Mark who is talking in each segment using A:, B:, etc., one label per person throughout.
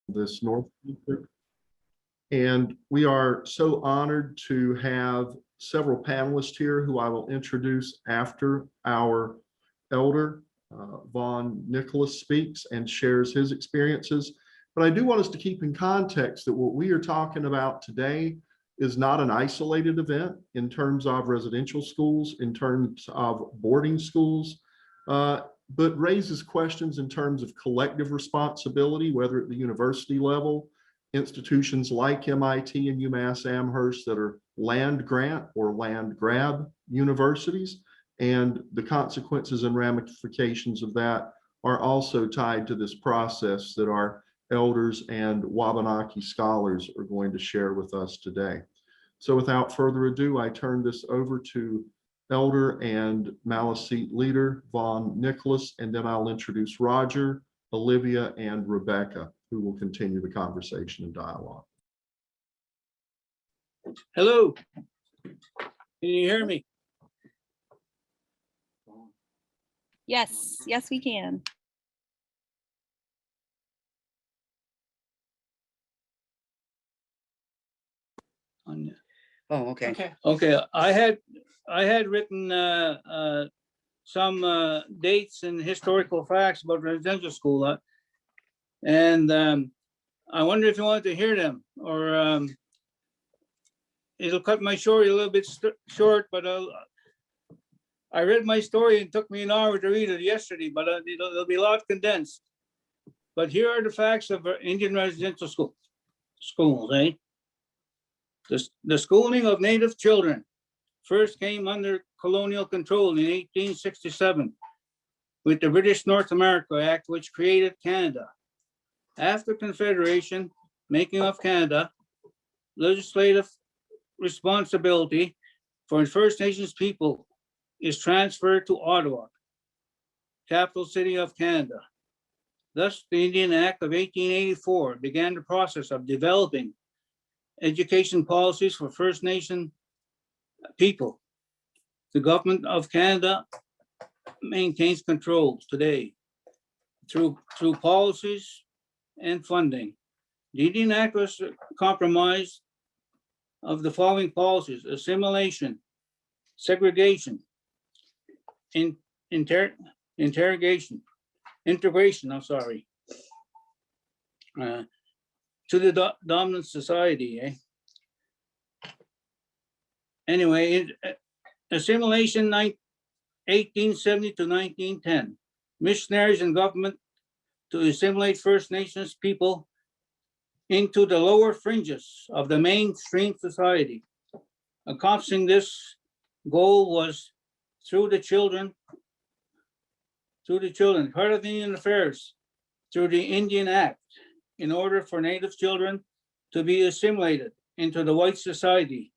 A: this North Feature. And we are so honored to have several panelists here who I will introduce after our elder, Vaughn Nicholas, speaks and shares his experiences. But I do want us to keep in context that what we are talking about today is not an isolated event in terms of residential schools, in terms of boarding schools, but raises questions in terms of collective responsibility, whether at the university level, institutions like MIT and UMass Amherst that are land grant or land grab universities, and the consequences and ramifications of that are also tied to this process that our elders and Wabineki scholars are going to share with us today. So without further ado, I turn this over to Elder and Maliseet leader Vaughn Nicholas, and then I'll introduce Roger, Olivia, and Rebecca, who will continue the conversation and dialogue.
B: Hello, can you hear me?
C: Yes, yes, we can.
D: Oh, okay.
B: Okay, I had written some dates and historical facts about residential school, and I wonder if you wanted to hear them, or it'll cut my story a little bit short, but I read my story and it took me an hour to read it yesterday, but it'll be a lot condensed. But here are the facts of Indian residential schools, eh? The schooling of Native children first came under colonial control in 1867 with the British North America Act, which created Canada. After Confederation, making of Canada, legislative responsibility for First Nations people is transferred to Ottawa, capital city of Canada. Thus, the Indian Act of 1884 began the process of developing education policies for First Nation people. The government of Canada maintains control today through policies and funding. The Indian Act was compromised of the following policies: assimilation, segregation, integration, to the dominant society. Anyway, assimilation 1870 to 1910. Missionaries and government to assimilate First Nations people into the lower fringes of the mainstream society. Accomplishing this goal was through the children, part of Indian affairs, through the Indian Act, in order for Native children to be assimilated into the white society.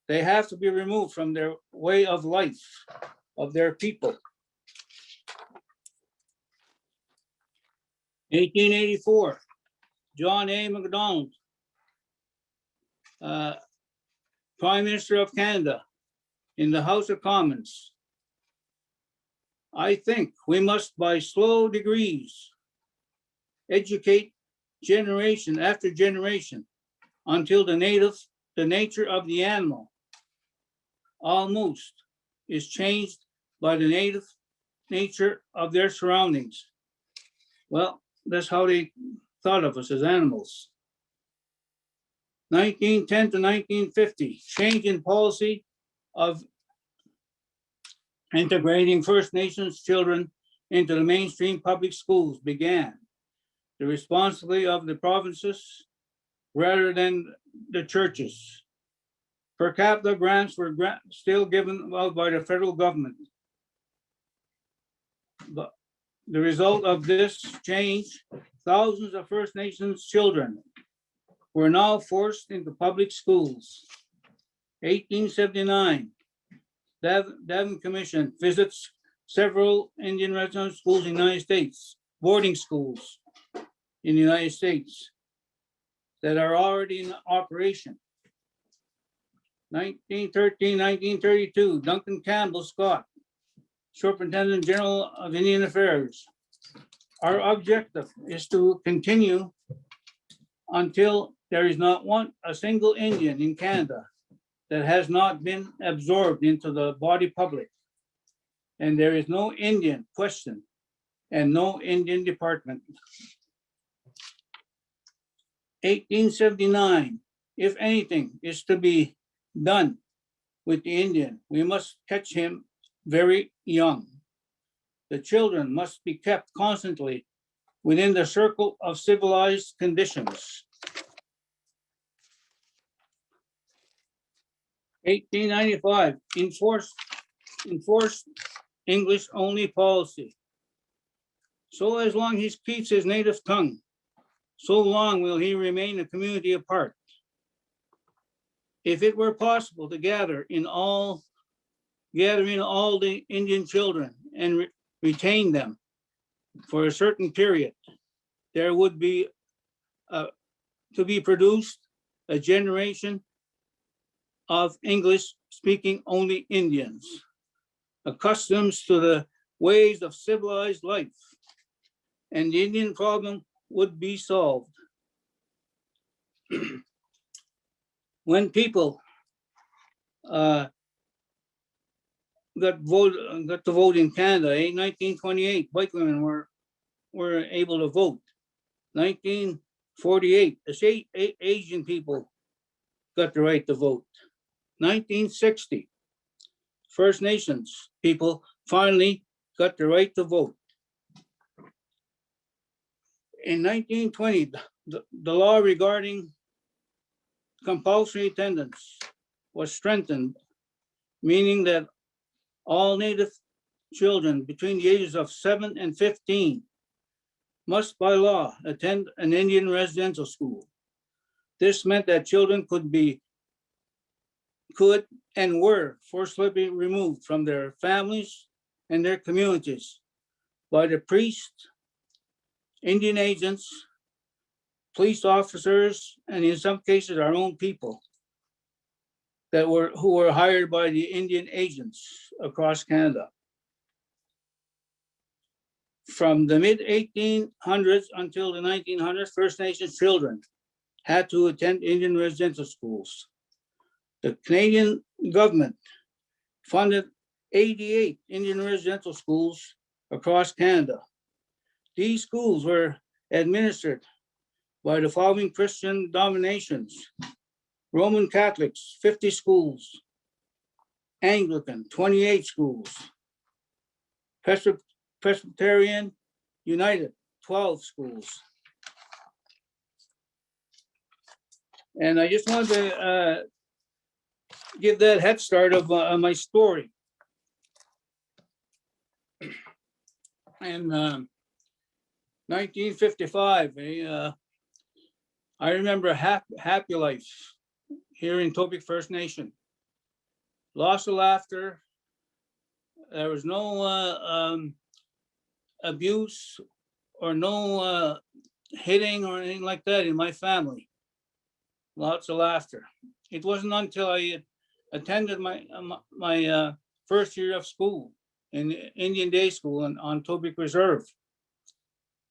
B: They have to be removed from their way of life of their people. 1884, John A. Macdonald, Prime Minister of Canada, in the House of Commons. I think we must, by slow degrees, educate generation after generation until the nature of the animal almost is changed by the native nature of their surroundings. Well, that's how they thought of us, as animals. 1910 to 1950, change in policy of integrating First Nations children into the mainstream public schools began. The responsibility of the provinces rather than the churches. Per capita grants were still given out by the federal government. But the result of this change, thousands of First Nations children were now forced into public schools. 1879, Davin Commission visits several Indian residential schools in the United States, boarding schools in the United States that are already in operation. 1913, 1932, Duncan Campbell Scott, Superintendent General of Indian Affairs, Our objective is to continue until there is not a single Indian in Canada that has not been absorbed into the body public. And there is no Indian question and no Indian department. 1879, if anything is to be done with the Indian, we must catch him very young. The children must be kept constantly within the circle of civilized conditions. 1895, enforce English only policy. So as long as he keeps his native tongue, so long will he remain a community apart. If it were possible to gather in all the Indian children and retain them for a certain period, there would be to be produced a generation of English-speaking only Indians, accustomed to the ways of civilized life, and the Indian problem would be solved. When people got to vote in Canada, in 1928, white women were able to vote. 1948, the Asian people got the right to vote. 1960, First Nations people finally got the right to vote. In 1920, the law regarding compulsory attendance was strengthened, meaning that all Native children between the ages of 7 and 15 must by law attend an Indian residential school. This meant that children could and were forcibly removed from their families and their communities by the priest, Indian agents, police officers, and in some cases our own people who were hired by the Indian agents across Canada. From the mid-1800s until the 1900s, First Nations children had to attend Indian residential schools. The Canadian government funded 88 Indian residential schools across Canada. These schools were administered by the following Christian denominations: Roman Catholics, 50 schools; Anglican, 28 schools; Presbyterian United, 12 schools. And I just wanted to give that head start of my story. In 1955, I remember Happy Life here in Topic First Nation. Lots of laughter. There was no abuse or no hitting or anything like that in my family. Lots of laughter. It wasn't until I attended my first year of school in Indian Day School on Topic Reserve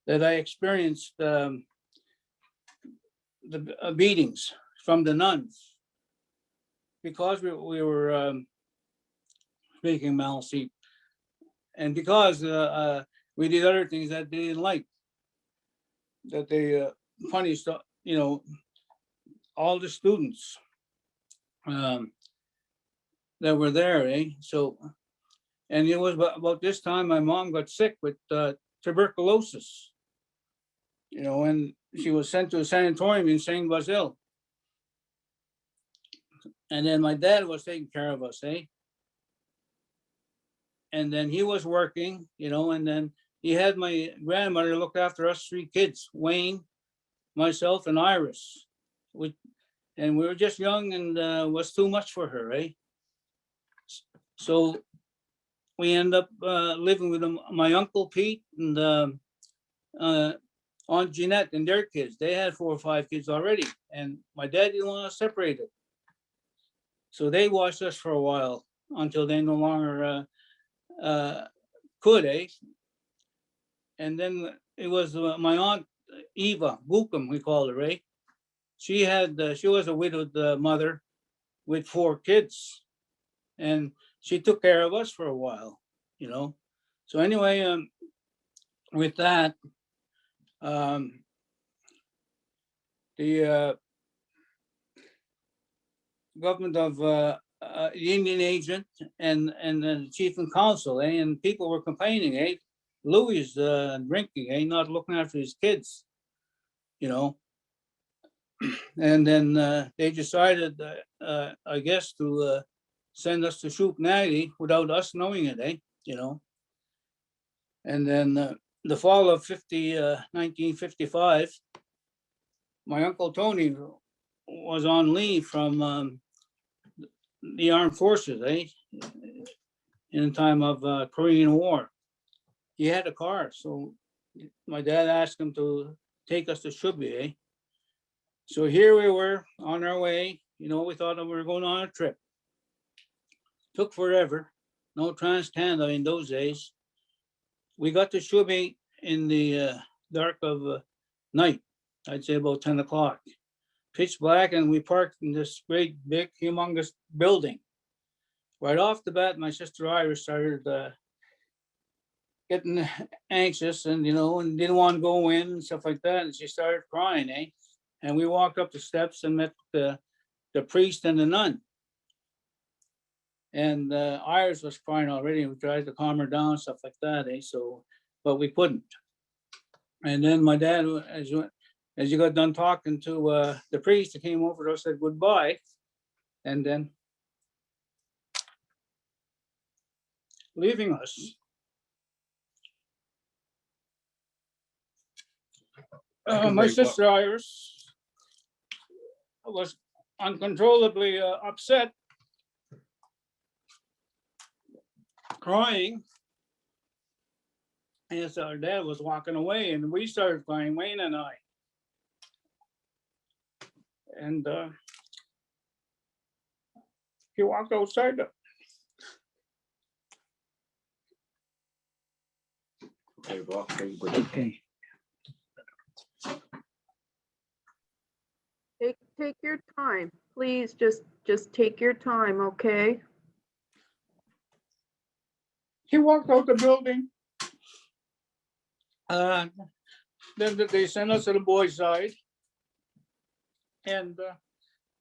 B: that I experienced the beatings from the nuns, because we were speaking Malsi, and because we did other things that they didn't like, that they punished, all the students that were there, So, and it was about this time my mom got sick with tuberculosis, and she was sent to a sanatorium in Saint Basile. And then my dad was taking care of us, And then he was working, and then he had my grandmother look after us 3 kids, Wayne, myself, and Iris. And we were just young and was too much for her, So we ended up living with my Uncle Pete and Aunt Jeanette and their kids. They had 4 or 5 kids already, and my dad didn't want to separate it. So they watched us for a while until they no longer could, And then it was my aunt Eva Buckham, we called her, right? She was a widowed mother with 4 kids, and she took care of us for a while, you know. So anyway, with that, the government of the Indian agent and the chief and council, and people were complaining, Louis is drinking, not looking after his kids, you know. And then they decided, I guess, to send us to Shoop Natty without us knowing it, you know. And then the fall of 1955, my Uncle Tony was on leave from the armed forces, in the time of Korean War. He had a car, so my dad asked him to take us to Shubi, So here we were on our way, you know, we thought we were going on a trip. Took forever, no Trans-Canada in those days. We got to Shubi in the dark of night, I'd say about 10 o'clock. Pitch black, and we parked in this great big humongous building. Right off the bat, my sister Iris started getting anxious and, you know, and didn't want to go in and stuff like that. And she started crying, And we walked up the steps and met the priest and the nun. And Iris was crying already, and we tried to calm her down, stuff like that, So, but we couldn't. And then my dad, as you got done talking to the priest, he came over to us, said goodbye, and then leaving us. My sister Iris was uncontrollably upset, crying, and so our dad was walking away, and we started crying, Wayne and I. And he walked outside. Okay.
D: Take your time, please. Just take your time, okay?
B: He walked out the building. Then they sent us to the boys' side, and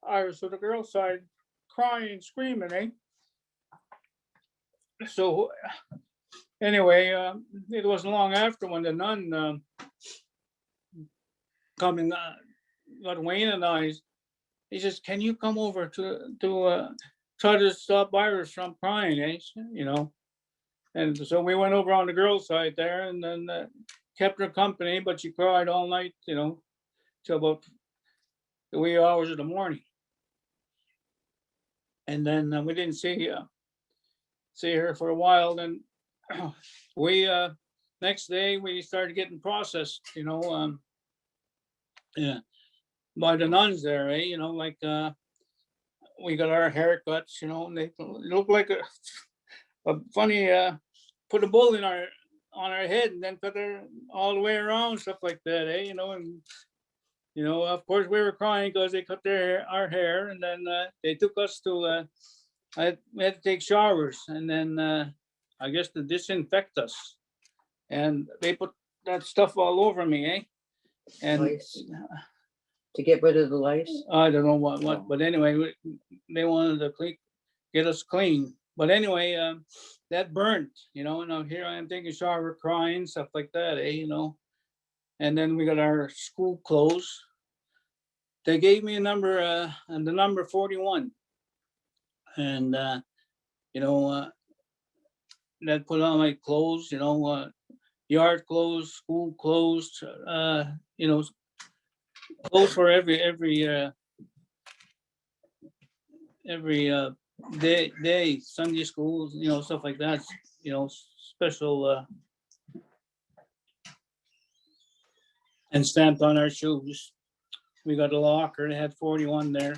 B: I was to the girls' side, crying, screaming, So anyway, it wasn't long after when the nun coming, got Wayne and I. He says, "Can you come over to try to stop Iris from crying?" You know. And so we went over on the girls' side there, and then kept her company, but she cried all night, you know, till about the wee hours of the morning. And then we didn't see her for a while. Then we next day we started getting processed, you know, yeah, by the nuns there, you know, like we got our haircuts, you know, and they look like a funny put a bull on our head and then cut her all the way around, stuff like that, you know. And you know, of course we were crying because they cut our hair, and then they took us to we had to take showers, and then I guess to disinfect us, and they put that stuff all over me, and
E: Lice. To get rid of the lice?
B: I don't know what, but anyway, they wanted to get us clean. But anyway, that burnt, you know, and now here I am taking a shower, crying, stuff like that, you know. And then we got our school clothes. They gave me a number, and the number 41. And, you know, that put on my clothes, you know, yard clothes, school clothes, you know, clothes for every day, Sunday schools, you know, stuff like that, you know, special and stamped on our shoes. We got a locker, they had 41 there.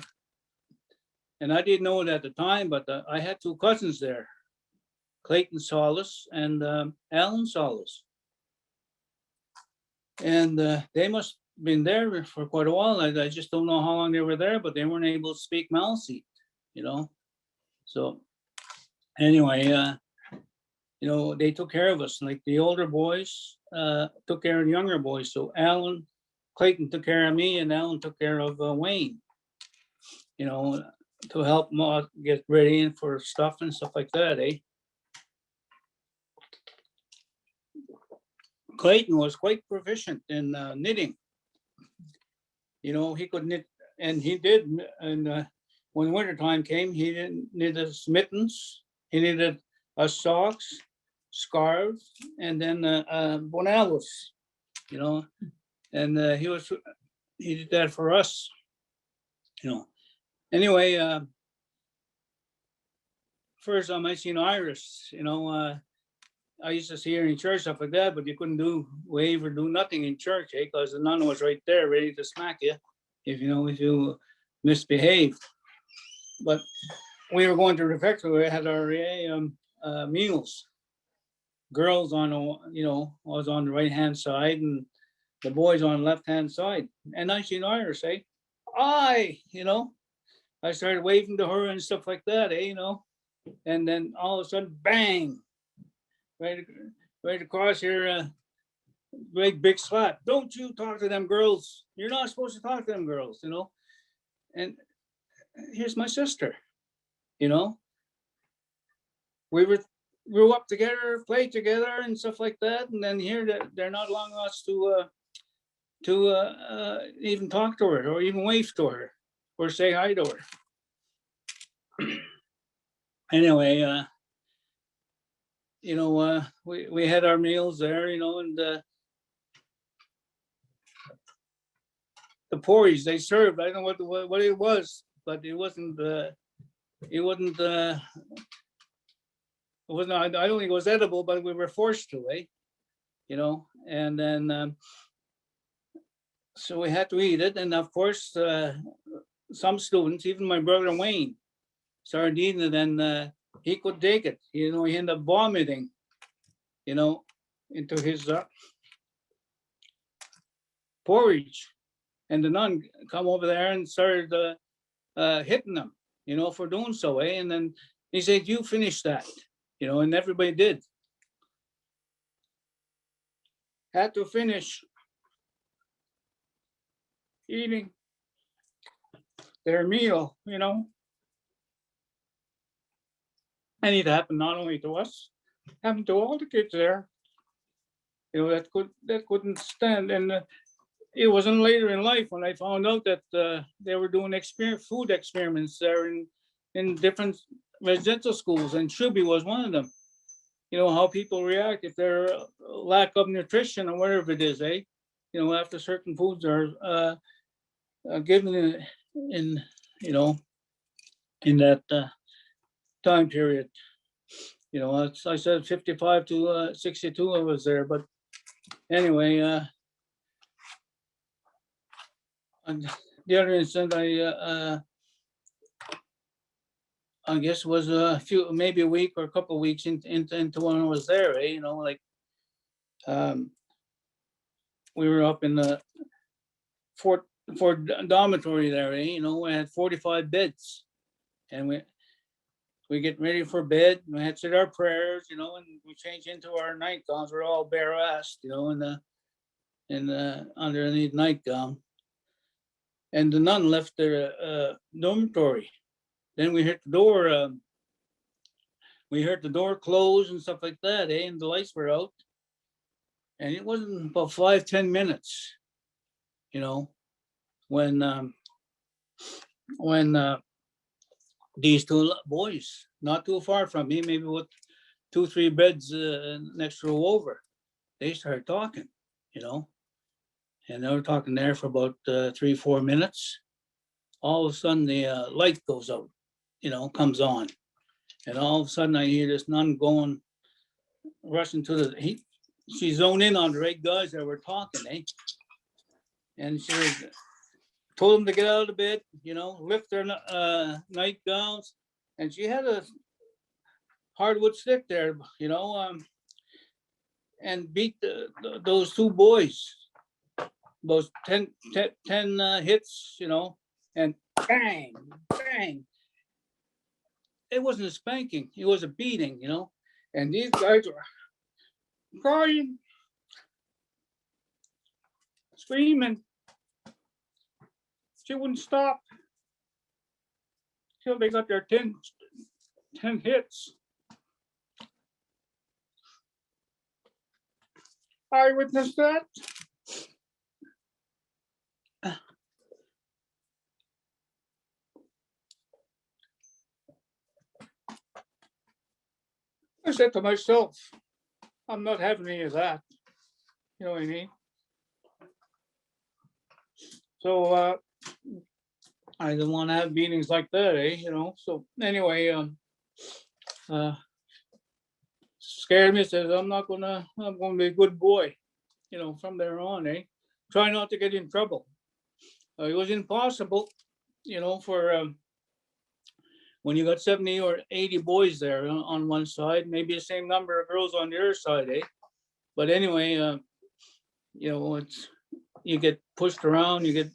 B: And I didn't know it at the time, but I had 2 cousins there, Clayton Saulis and Alan Saulis. And they must have been there for quite a while. I just don't know how long they were there, but they weren't able to speak Maliseet, you know? So anyway, you know, they took care of us. Like the older boys took care of the younger boys. So Clayton took care of me, and Alan took care of Wayne, you know, to help them out get ready for stuff and stuff like that, eh? Clayton was quite proficient in knitting. You know, he could knit, and he did. And when wintertime came, he didn't knit us mittens. He knitted us socks, scarves, and then bonellos, you know. And he did that for us, you know. Anyway, first time I seen Iris, you know, I used to see her in church, stuff like that, but you couldn't wave or do nothing in church, eh? Because the nun was right there, ready to smack you if you misbehaved. But we were going to refectory. We had our meals. Girls on, you know, was on the right hand side, and the boys on the left hand side. And I seen Iris, eh? You know, I started waving to her and stuff like that, eh? You know, and then all of a sudden, bang! Right across here, great big slap. Don't you talk to them girls. You're not supposed to talk to them girls, you know. And here's my sister, you know. We grew up together, played together and stuff like that. And then here they're not allowing us to even talk to her or even wave to her or say hi to her. Anyway, you know, we had our meals there, you know, and the porridge they served, I don't know what it was, but it wasn't, I don't think it was edible, but we were forced to, eh? You know, and then, so we had to eat it. And of course, some students, even my brother Wayne, started eating it, and he could take it. You know, he ended up vomiting, you know, into his porridge. And the nun come over there and started hitting them, you know, for doing so, eh? And then he said, "You finish that," you know, and everybody did. Had to finish eating their meal, you know. And it happened not only to us, happened to all the kids there, you know, that couldn't stand. And it wasn't later in life when I found out that they were doing food experiments there in different residential schools, and Shuby was one of them. You know, how people react if they're lack of nutrition or whatever it is, eh? You know, after certain foods are given in you know, in that time period. You know, I said 55 to 62 I was there, but anyway, on the other incident, I guess was maybe a week or a couple of weeks into when I was there, eh? You know, like we were up in the Fort dormitory there, eh? You know, we had 45 beds, and we get ready for bed. We had said our prayers, you know, and we changed into our nightgowns. We're all bare-assed, you know, in the underneath nightgown. And the nun left their dormitory. Then we heard the door close and stuff like that, eh? And the lights were out. And it wasn't about 5-10 minutes, you know, when these two boys, not too far from me, maybe with 2-3 beds next row over, they started talking, you know, and they were talking there for about 3-4 minutes. All of a sudden the light goes out, you know, comes on, and all of a sudden I hear this nun going, rushing to she zoned in on the right guys that were talking, eh? And she told them to get out of the bed, you know, lift their nightgowns, and she had a hardwood stick there, you know, and beat those two boys, about 10 hits, you know, and bang, bang. It wasn't a spanking, it was a beating, you know, and these guys were crying, screaming. She wouldn't stop till they got their 10 hits. I witnessed that. I said to myself, I'm not having any of that. You know what I mean? So I didn't want to have meetings like that, you know. So anyway, scared me, says I'm gonna be a good boy, you know, from there on, Try not to get in trouble. It was impossible, you know, for when you got 70 or 80 boys there on one side, maybe the same number of girls on the other side, But anyway, you know, you get pushed around, you get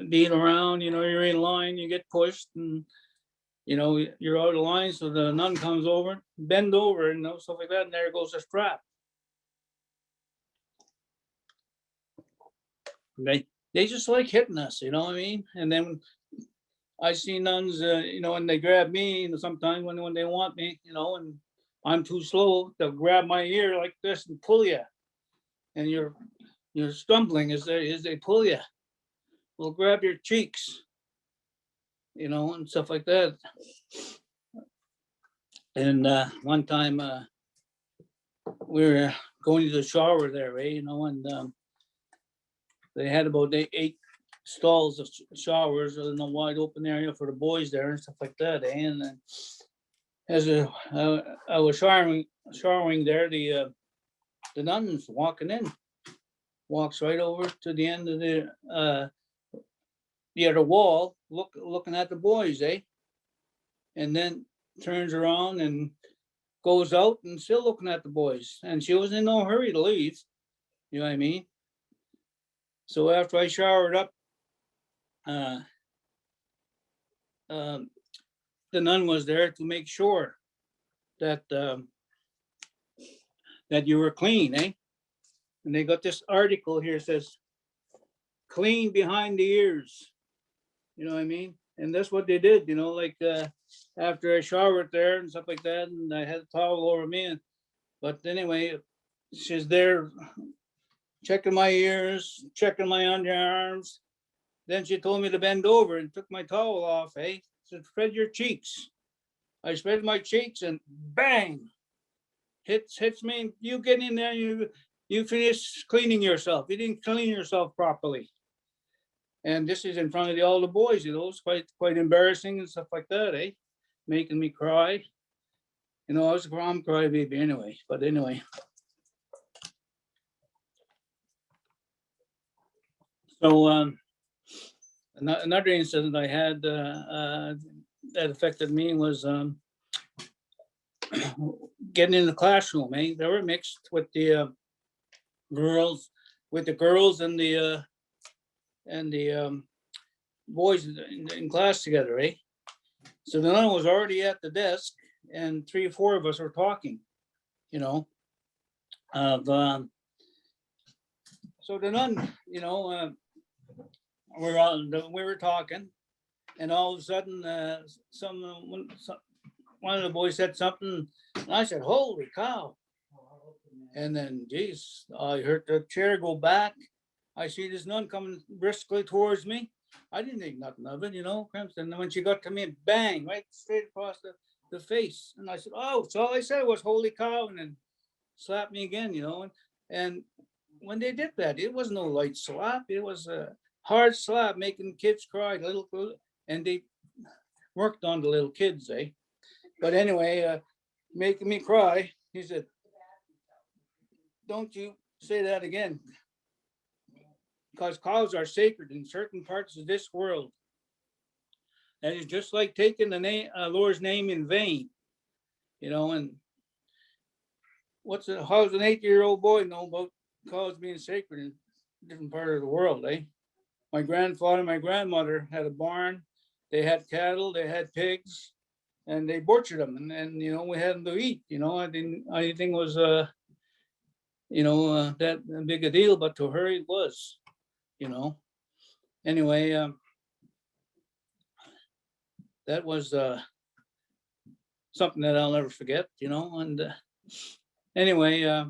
B: beat around, you know, you're in line, you get pushed, and you know, you're out of line, so the nun comes over, bend over, and stuff like that, and there goes the strap. They just like hitting us, you know what I mean? And then I see nuns, you know, and they grab me, you know, sometimes when they want me, you know, and I'm too slow, they'll grab my ear like this and pull you, and you're stumbling as they pull you. Will grab your cheeks, you know, and stuff like that. And one time we were going to the shower there, you know, and they had about 8 stalls of showers in a wide open area for the boys there and stuff like that. And then as I was showering there, the nuns walking in, walks right over to the end of the other wall, looking at the boys, and then turns around and goes out and still looking at the boys. And she was in no hurry to leave, you know what I mean? So after I showered up, the nun was there to make sure that that you were clean, And they got this article here, says, clean behind the ears. You know what I mean? And that's what they did, you know, like after I showered there and stuff like that, and I had a towel over me. But anyway, she's there checking my ears, checking my underarms. Then she told me to bend over and took my towel off, She said, spread your cheeks. I spread my cheeks and bang, hits me. You get in there, you finish cleaning yourself. You didn't clean yourself properly. And this is in front of all the boys, you know, it's quite embarrassing and stuff like that, Making me cry. You know, I was a crybaby anyway, but anyway. So another incident I had that affected me was getting in the classroom, They were mixed with the girls and the boys in class together, So the nun was already at the desk, and 3 or 4 of us were talking, you know. So the nun, you know, we were talking, and all of a sudden, one of the boys said something, and I said, "Holy cow!" And then, geez, I heard the chair go back. I see this nun coming briskly towards me. I didn't think nothing of it, you know. And when she got to me, bang, right straight across the face. And I said, "Oh," so all I said was, "Holy cow," and then slapped me again, you know. And when they did that, it was no light slap. It was a hard slap, making kids cry, and they worked on the little kids, But anyway, making me cry. He said, "Don't you say that again, because cows are sacred in certain parts of this world. That is just like taking the Lord's name in vain, you know." And how's an 8-year-old boy know about cows being sacred? And different part of the world, eh? My grandfather, my grandmother had a barn. They had cattle, they had pigs, and they butchered them, and you know, we had them to eat. You know, I didn't think it was that big a deal, but to her it was. You know. Anyway, that was something that I'll never forget. You know, and anyway.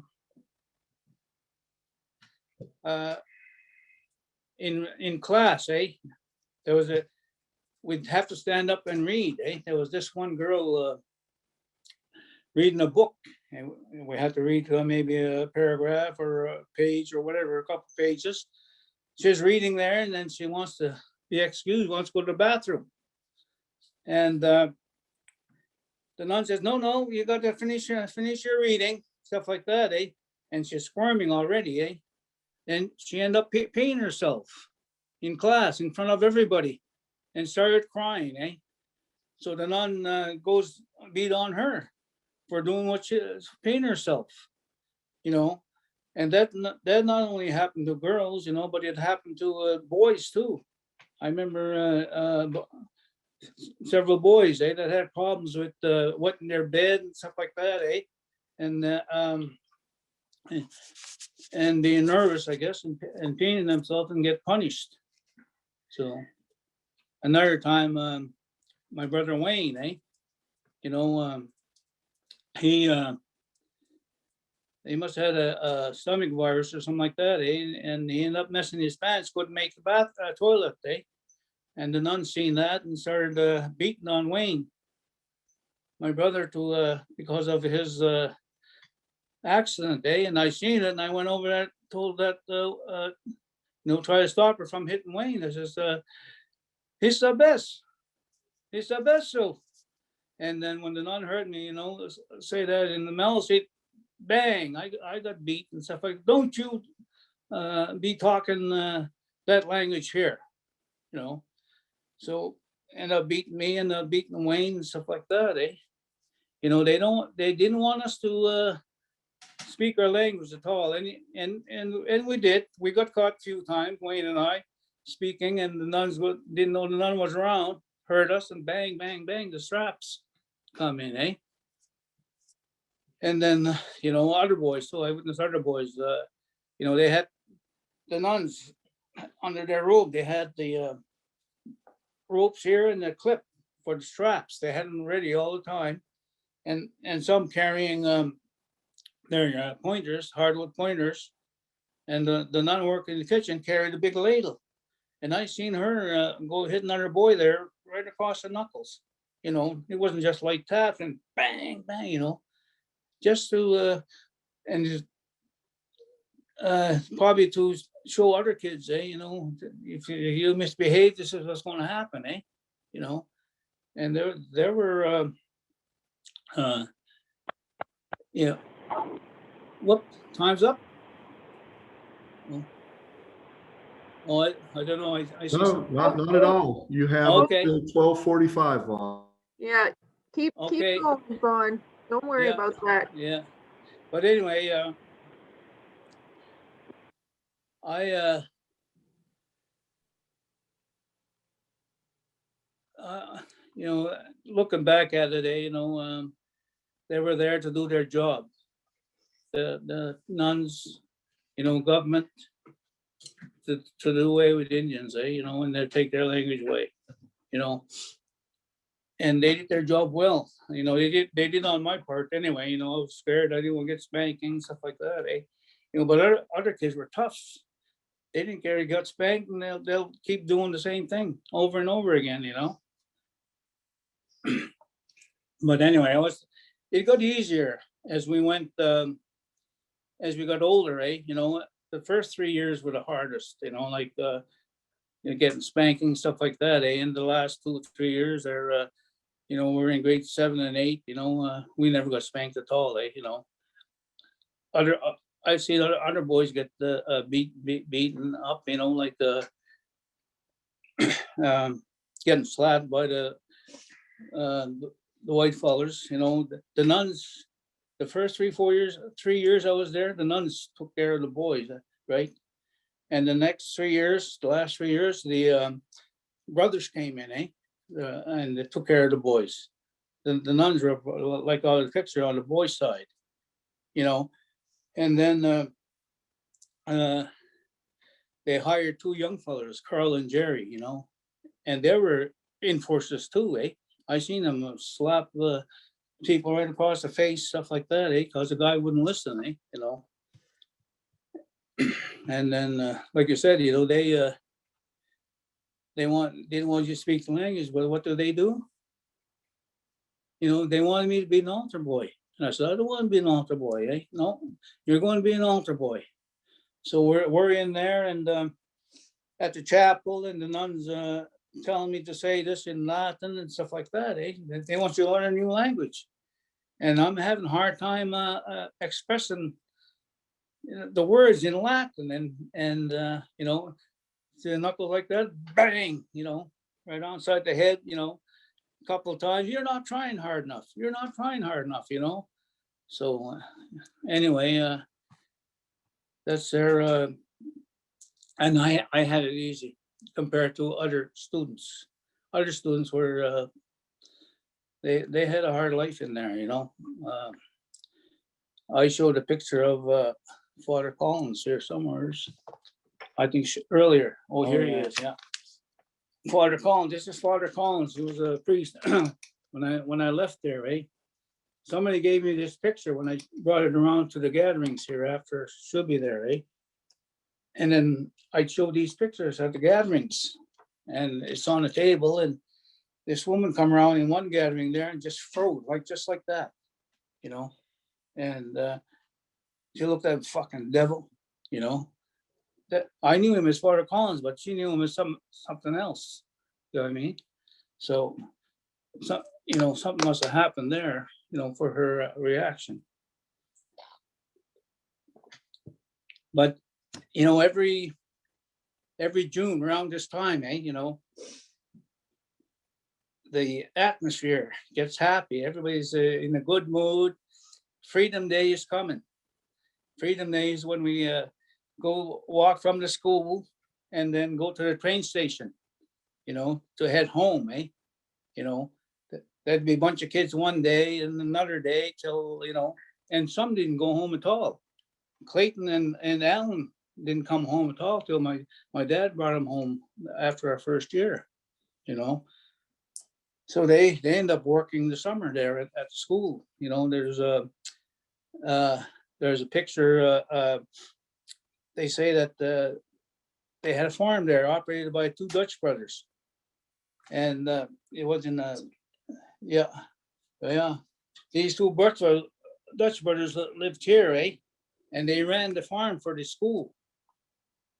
B: In class, there was we'd have to stand up and read, There was this one girl reading a book, and we had to read to her maybe a paragraph or a page or whatever, a couple pages. She's reading there, and then she wants to be excused, wants to go to the bathroom. And the nun says, no, you got to finish your reading, stuff like that, And she's squirming already, And she ended up peeing herself in class in front of everybody and started crying, So the nun goes beat on her for doing what she's peeing herself, And that not only happened to girls, but it happened to boys too. I remember several boys, that had problems with wetting their bed and stuff like that, and being nervous, I guess, and peeing themselves and get punished. So another time, my brother Wayne, he must have had a stomach virus or something like that, and he ended up messing his pants, couldn't make the toilet, And the nun seen that and started beating on Wayne, my brother, because of his accident, And I seen it, and I went over there, told that, try to stop her from hitting Wayne. I says, he's the best. He's the best, so. And then when the nun heard me, say that in the Mel seat, bang, I got beat and stuff like, don't you be talking that language here, So end up beating me and beating Wayne and stuff like that, They didn't want us to speak our language at all, and we did. We got caught a few times, Wayne and I, speaking, and the nuns didn't know the nun was around, heard us, and bang, bang, bang, the straps come in, And then, other boys, so I witnessed other boys, they had the nuns under their robe, they had the ropes here and the clip for the straps. They had them ready all the time, and some carrying their pointers, hardwood pointers, and the nun working in the kitchen carried a big ladle, and I seen her go hit another boy there right across the knuckles. It wasn't just like taps and bang, bang, just to and just, probably to show other kids, if you misbehave, this is what's going to happen, And there were, whoop, time's up. Oh, I don't know. I see.
A: No, not at all. You have up
B: Okay.
A: till 12:45, Vaughn.
D: Yeah, keep
B: Okay.
D: going, Vaughn. Don't worry
B: Yeah.
D: about that.
B: Yeah, but anyway, looking back at it, they were there to do their job. The nuns, government, to do away with Indians, and they take their language away, and they did their job well. They did on my part anyway. I was scared I didn't want to get spanking, stuff like that, But other kids were tough. They didn't care, got spanked, and they'll keep doing the same thing over and over again, But anyway, it got easier as we went, as we got older, The first 3 years were the hardest, like getting spanking, stuff like that, And the last 2 or 3 years, they're, we're in grade 7 and 8, we never got spanked at all, I've seen other boys get beaten up, like getting slapped by the white fellers, the nuns. The first 3 years I was there, the nuns took care of the boys, right? And the next 3 years, the last 3 years, the brothers came in, and they took care of the boys. The nuns were like all the picture on the boys' side, and then they hired 2 young fellas, Carl and Jerry, and they were enforcers too, I seen them slap people right across the face, stuff like that, because the guy wouldn't listen, And then, like you said, they didn't want you to speak the language, but what do? They wanted me to be an altar boy. And I said, I don't want to be an altar boy, No, you're going to be an altar boy. So we're in there and at the chapel, and the nuns telling me to say this in Latin and stuff like that, They want you to learn a new language. And I'm having a hard time expressing the words in Latin, and the knuckles like that, bang, right onside the head, a couple of times. You're not trying hard enough. You're not trying hard enough, So anyway, that's their, and I had it easy compared to other students. Other students were, they had a hard life in there, I showed a picture of Father Collins here somewhere. I think earlier. Oh, here he is. Yeah, Father Collins. This is Father Collins. He was a priest when I left there. Somebody gave me this picture when I brought it around to the gatherings here after she'll be there. And then I'd show these pictures at the gatherings, and it's on the table. And this woman come around in one gathering there and just froze, just like that, And she looked at fucking devil, That I knew him as Father Collins, but she knew him as something else. You know what I mean? So, something must have happened there, for her reaction. But every June around this time, the atmosphere gets happy. Everybody's in a good mood. Freedom Day is coming. Freedom Day is when we go walk from the school and then go to the train station, to head home, That'd be a bunch of kids one day and another day till, and some didn't go home at all. Clayton and Alan didn't come home at all till my dad brought them home after our first year, So they end up working the summer there at the school. There's a picture. They say that they had a farm there operated by 2 Dutch brothers, and it was in yeah. These 2 Dutch brothers lived here, and they ran the farm for the school.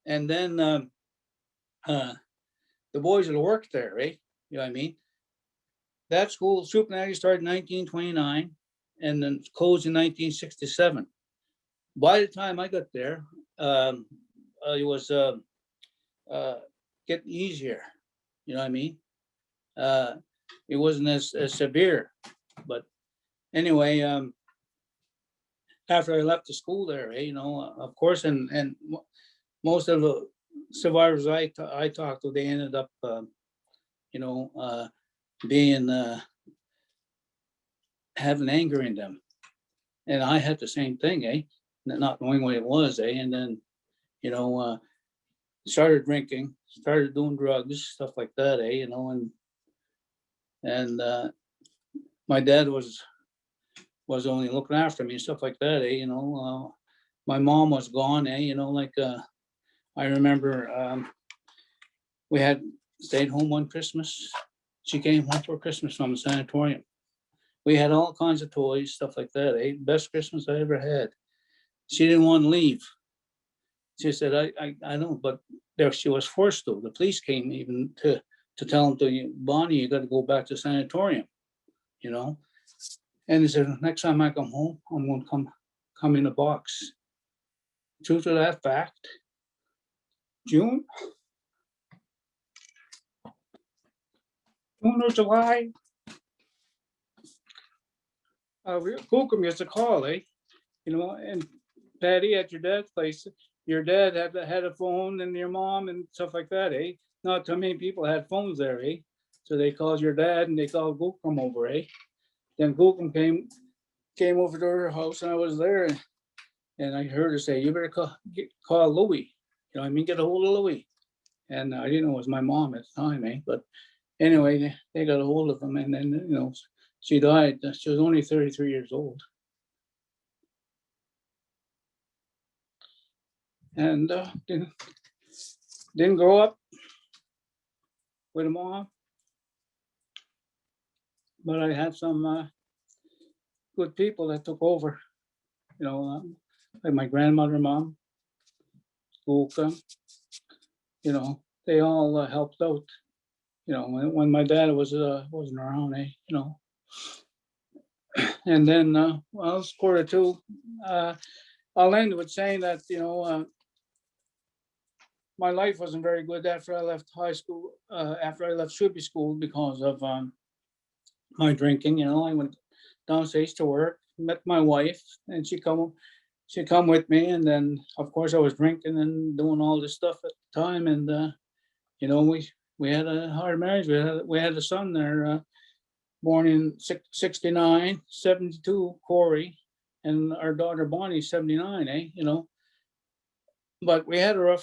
B: And then the boys would work there, You know what I mean? That school, Supernatural, started in 1929 and then closed in 1967. By the time I got there, it was getting easier. You know what I mean? It wasn't as severe. But anyway, after I left the school there, of course, and most of the survivors I talked to, they ended up, being having anger in them, and I had the same thing, not knowing what it was, and then started drinking, started doing drugs, stuff like that, and my dad was only looking after me, stuff like that, my mom was gone, I remember we had stayed home one Christmas. She came home for Christmas from the sanatorium. We had all kinds of toys, stuff like that, Best Christmas I ever had. She didn't want to leave. She said, I know, but there she was forced to. The police came even to tell him to, Bonnie, you got to go back to the sanatorium, And he said, next time I come home, I'm going to come in a box. True to that fact, June or July, Cookham used to call, and Patty at your dad's place, your dad had a phone and your mom and stuff like that, eh? Not too many people had phones there, eh? So they called your dad and they called Gookum over, eh? Then Gookum came over to her house and I was there and I heard her say, you better call Louie. You know what I mean? Get a hold of Louie. And I didn't know it was my mom at the time, eh? But anyway, they got a hold of him and then, you know, she died. She was only 33 years old. And didn't grow up with a mom. But I had some good people that took over, you know, like my grandmother, mom, Uka, you know, they all helped out, you know, when my dad wasn't around, eh, you know. And then, well, it's Q2. I'll end with saying that, you know, my life wasn't very good after I left high school, after I left Shuby School because of my drinking. You know, I went downstairs to work, met my wife, and she come with me, and then of course I was drinking and doing all this stuff at the time, and you know, we had a hard marriage. We had a son there, born in 69, 72, Corey, and our daughter Bonnie, 79, eh, you know. But we had a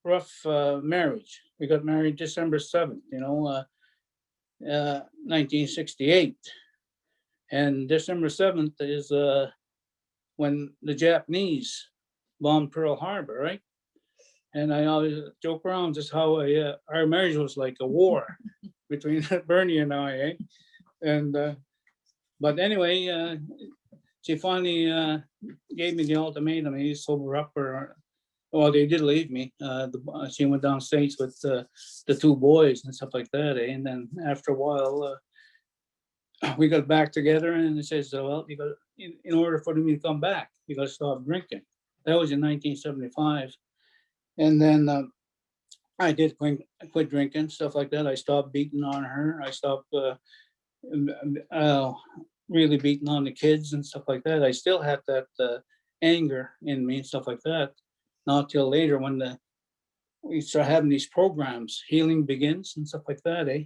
B: rough marriage. We got married December 7th, you know, 1968. And December 7th is when the Japanese bombed Pearl Harbor, right? And I always joke around just how our marriage was like a war between Bernie and I, eh? And but anyway, she finally gave me the ultimatum. You sober up, or well, they did leave me. She went downstairs with the two boys and stuff like that, eh? And then after a while, we got back together, and it says, well, you got in order for me to come back, you got to stop drinking. That was in 1975, and then I did quit drinking, stuff like that. I stopped beating on her. I stopped really beating on the kids and stuff like that. I still had that anger in me and stuff like that. Not till later when we start having these programs, Healing Begins and stuff like that, eh?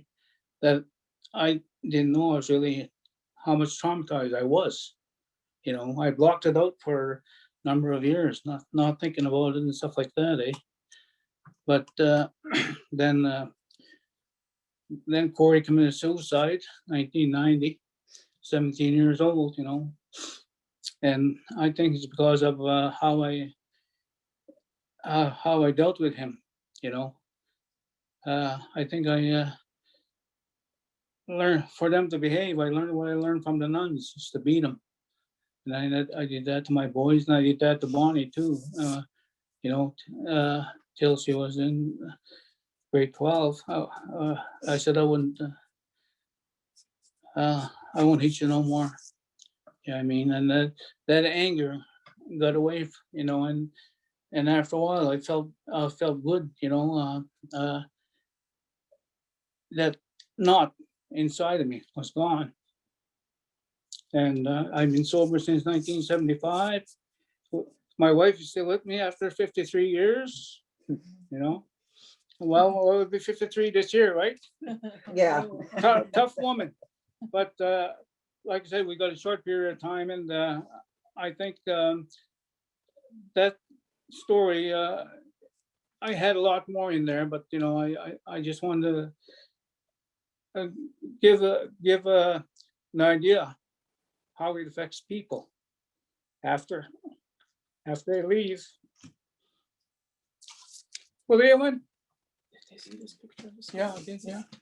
B: That I didn't know I was really how much traumatized I was. You know, I blocked it out for a number of years, not thinking about it and stuff like that, eh? But then Corey committed suicide, 1990, 17 years old, you know. And I think it's because of how I dealt with him, you know. I think I learned for them to behave. I learned what I learned from the nuns, just to beat them. And I did that to my boys, and I did that to Bonnie too. You know, till she was in grade 12. I said I wouldn't hit you no more. You know what I mean? And that anger got away, you know, and after a while I felt good, you know, that knot inside of me was gone. And I've been sober since 1975. My wife is still with me after 53 years, you know. Well, it'll be 53 this year, right?
E: Yeah.
B: Tough woman. But like I said, we got a short period of time, and I think that story, I had a lot more in there, but you know, I just wanted to give an idea how it affects people after they leave. Well, anyone? Yeah,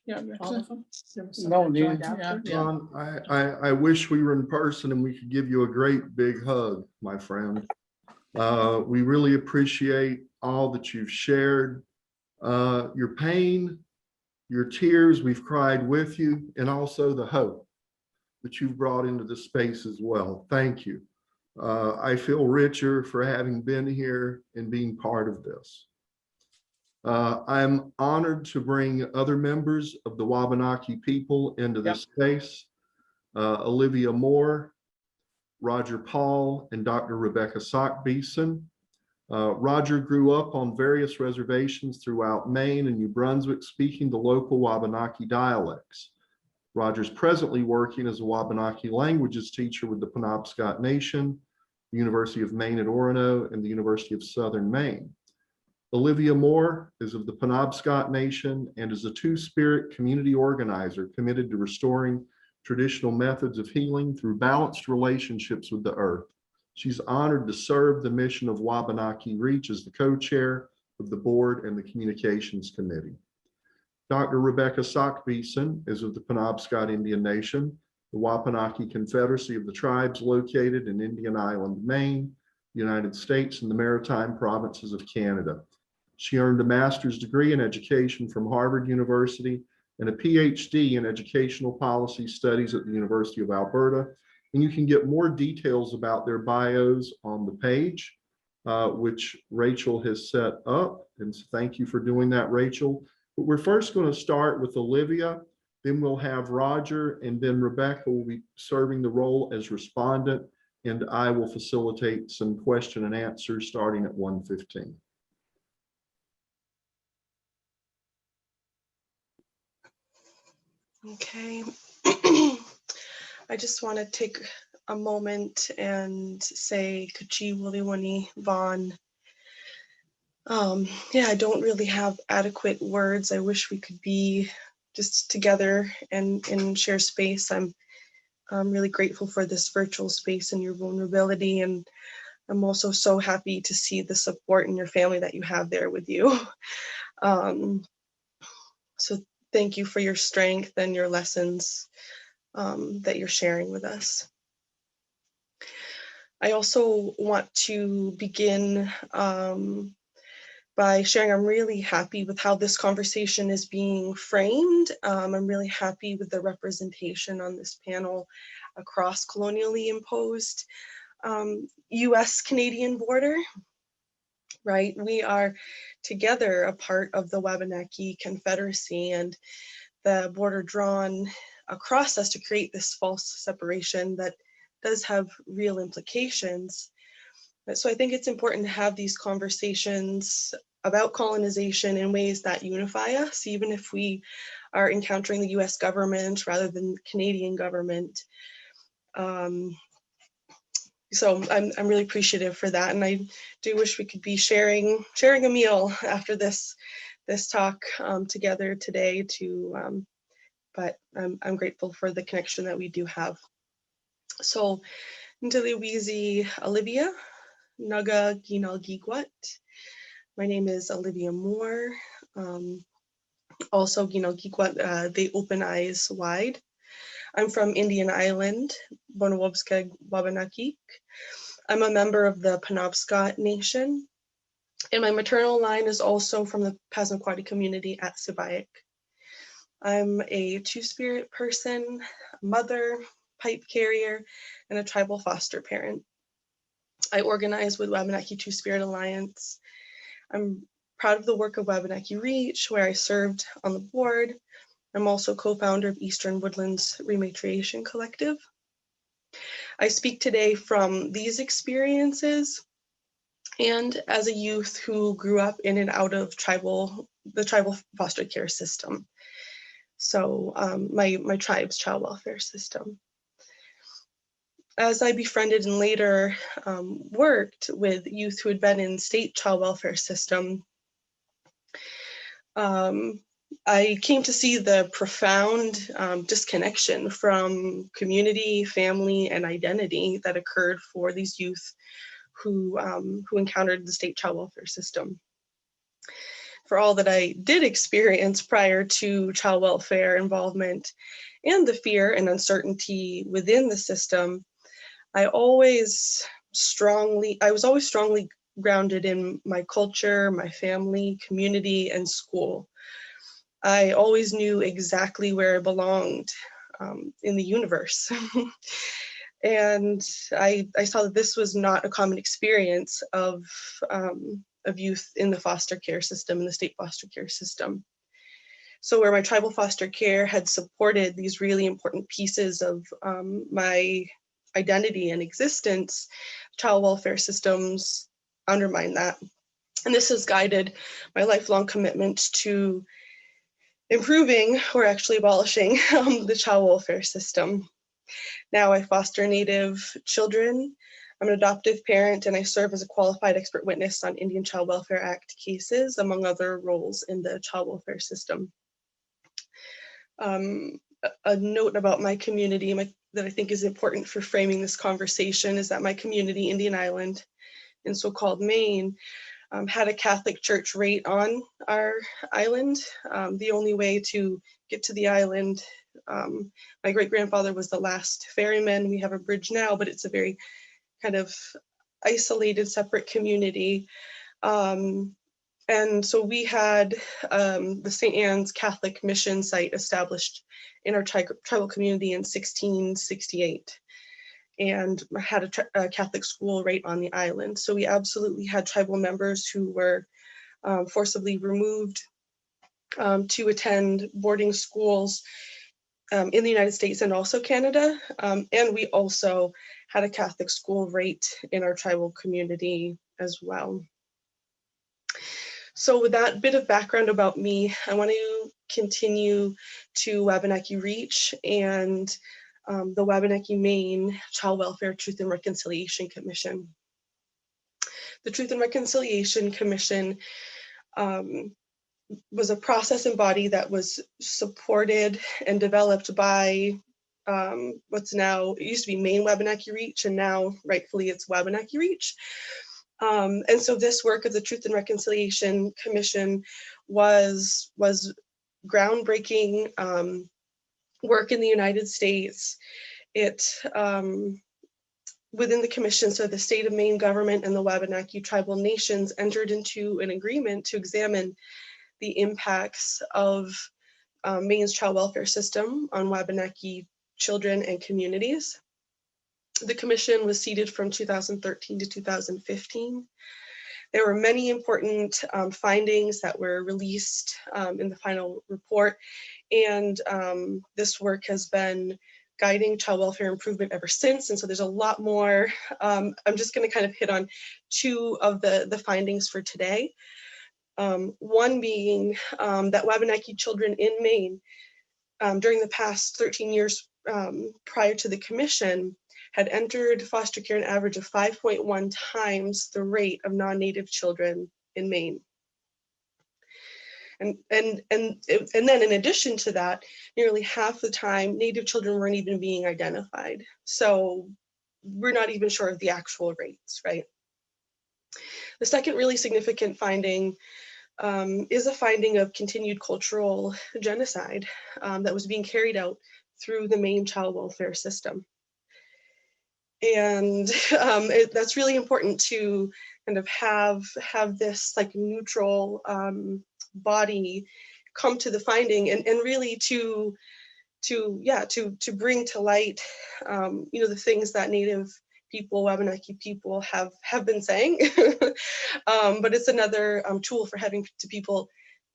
B: yeah.
F: All of them? There was some
B: No,
F: that joined
B: yeah,
F: after?
B: yeah.
A: John, I wish we were in person and we could give you a great big hug, my friend. We really appreciate all that you've shared, your pain, your tears, we've cried with you, and also the hope that you've brought into the space as well. Thank you. I feel richer for having been here and being part of this. I'm honored to bring other members of the Wabineki people into this space. Olivia Moore, Roger Paul, and Dr. Rebecca Sock Beeson. Roger grew up on various reservations throughout Maine and New Brunswick, speaking the local Wabineki dialects. Roger's presently working as a Wabineki languages teacher with the Penobscot Nation, the University of Maine at Orono, and the University of Southern Maine. Olivia Moore is of the Penobscot Nation and is a two-spirit community organizer committed to restoring traditional methods of healing through balanced relationships with the earth. She's honored to serve the mission of Wabineki Reach as the co-chair of the board and the communications committee. Dr. Rebecca Sockbeeson is of the Penobscot Indian Nation, the Wapanaki Confederacy of the Tribes located in Indian Island, Maine, United States, and the Maritime Provinces of Canada. She earned a master's degree in education from Harvard University and a PhD in educational policy studies at the University of Alberta. And you can get more details about their bios on the page, which Rachel has set up. And so thank you for doing that, Rachel. But we're first going to start with Olivia, then we'll have Roger, and then Rebecca will be serving the role as respondent, and I will facilitate some question and answers starting at 1:15.
F: Okay. I just want to take a moment and say Kachi Wiliwani Vaughn. Yeah, I don't really have adequate words. I wish we could be just together and share space. I'm really grateful for this virtual space and your vulnerability. And I'm also so happy to see the support in your family that you have there with you. So thank you for your strength and your lessons that you're sharing with us. I also want to begin by sharing I'm really happy with how this conversation is being framed. I'm really happy with the representation on this panel across colonially imposed US-Canadian border, right? We are together a part of the Wabineki Confederacy, and the border drawn across us to create this false separation that does have real implications. So I think it's important to have these conversations about colonization in ways that unify us, even if we are encountering the US government rather than Canadian government. So I'm really appreciative for that. And I do wish we could be sharing a meal after this talk together today too. But I'm grateful for the connection that we do have. So, Ntiliwizi Olivia, Naga Ginal Gigwat. My name is Olivia Moore. Also Ginal Gigwat, they open eyes wide. I'm from Indian Island, Bonawobska Wabineki. I'm a member of the Penobscot Nation. And my maternal line is also from the Passamaquoddy community at Sibayak. I'm a two-spirit person, a mother, pipe carrier, and a tribal foster parent. I organize with Wabineki Two-Spirit Alliance. I'm proud of the work of Wabineki Reach, where I served on the board. I'm also co-founder of Eastern Woodlands Rematriation Collective. I speak today from these experiences and as a youth who grew up in and out of the tribal foster care system. So my tribe's child welfare system. As I befriended and later worked with youth who had been in state child welfare system, I came to see the profound disconnection from community, family, and identity that occurred for these youth who encountered the state child welfare system. For all that I did experience prior to child welfare involvement and the fear and uncertainty within the system, I was always strongly grounded in my culture, my family, community, and school. I always knew exactly where I belonged in the universe. And I saw that this was not a common experience of youth in the foster care system, in the state foster care system. So where my tribal foster care had supported these really important pieces of my identity and existence, child welfare systems undermine that. And this has guided my lifelong commitment to improving or actually abolishing the child welfare system. Now I foster Native children. I'm an adoptive parent, and I serve as a qualified expert witness on Indian Child Welfare Act cases, among other roles in the child welfare system. A note about my community that I think is important for framing this conversation is that my community, Indian Island, in so-called Maine, had a Catholic church right on our island. The only way to get to the island, my great-grandfather was the last ferryman. We have a bridge now, but it's a very kind of isolated, separate community. And so we had the St. Anne's Catholic mission site established in our tribal community in 1668, and had a Catholic school right on the island. So we absolutely had tribal members who were forcibly removed to attend boarding schools in the United States and also Canada. And we also had a Catholic school right in our tribal community as well. So with that bit of background about me, I want to continue to Wabineki Reach and the Wabineki Maine Child Welfare Truth and Reconciliation Commission. The Truth and Reconciliation Commission was a process and body that was supported and developed by what's now, it used to be Maine Wabineki Reach, and now rightfully it's Wabineki Reach. And so this work of the Truth and Reconciliation Commission was groundbreaking work in the United States. It, within the commission, so the state of Maine government and the Wabineki tribal nations entered into an agreement to examine the impacts of Maine's child welfare system on Wabineki children and communities. The commission was seated from 2013 to 2015. There were many important findings that were released in the final report, and this work has been guiding child welfare improvement ever since. And so there's a lot more. I'm just going to kind of hit on two of the findings for today. One being that Wabineki children in Maine during the past 13 years prior to the commission had entered foster care an average of 5.1 times the rate of non-Native children in Maine. And then in addition to that, nearly half the time, Native children weren't even being identified. So we're not even sure of the actual rates, right? The second really significant finding is a finding of continued cultural genocide that was being carried out through the Maine child welfare system. And that's really important to kind of have this like neutral body come to the finding and really to bring to light you know, the things that Native people, Wabineki people have been saying, but it's another tool for having people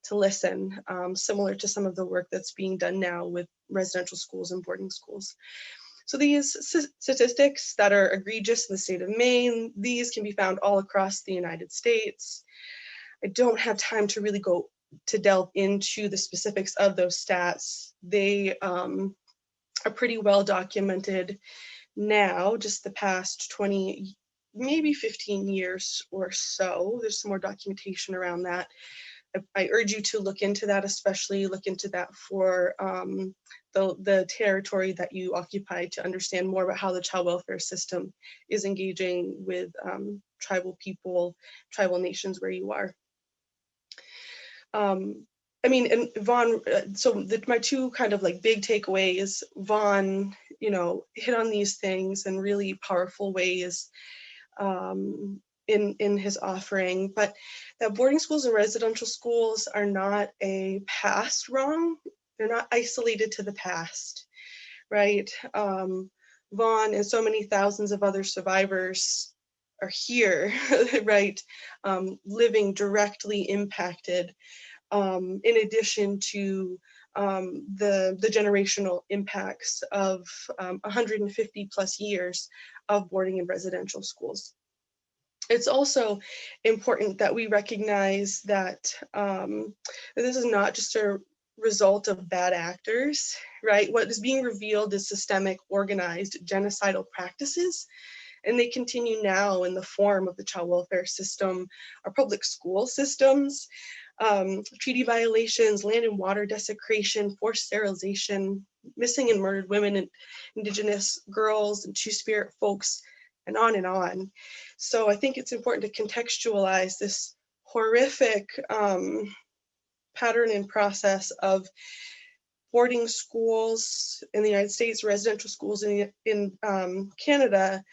F: to listen, similar to some of the work that's being done now with residential schools and boarding schools. So these statistics that are egregious in the state of Maine, these can be found all across the United States. I don't have time to really go to delve into the specifics of those stats. They are pretty well documented now, just the past 20, maybe 15 years or so. There's some more documentation around that. I urge you to look into that, especially look into that for the territory that you occupy, to understand more about how the child welfare system is engaging with tribal people, tribal nations where you are. I mean, and Vaughn, so my two kind of like big takeaways, Vaughn, you know, hit on these things in really powerful ways in his offering, but that boarding schools and residential schools are not a past wrong. They're not isolated to the past, right? Vaughn and so many thousands of other survivors are here, right? Living directly impacted, in addition to the generational impacts of 150 plus years of boarding and residential schools. It's also important that we recognize that this is not just a result of bad actors, right? What is being revealed is systemic, organized, genocidal practices, and they continue now in the form of the child welfare system, our public school systems, treaty violations, land and water desecration, forced sterilization, missing and murdered women and Indigenous girls and Two-Spirit folks, and on and on. So I think it's important to contextualize this horrific pattern and process of boarding schools in the United States, residential schools in Canada,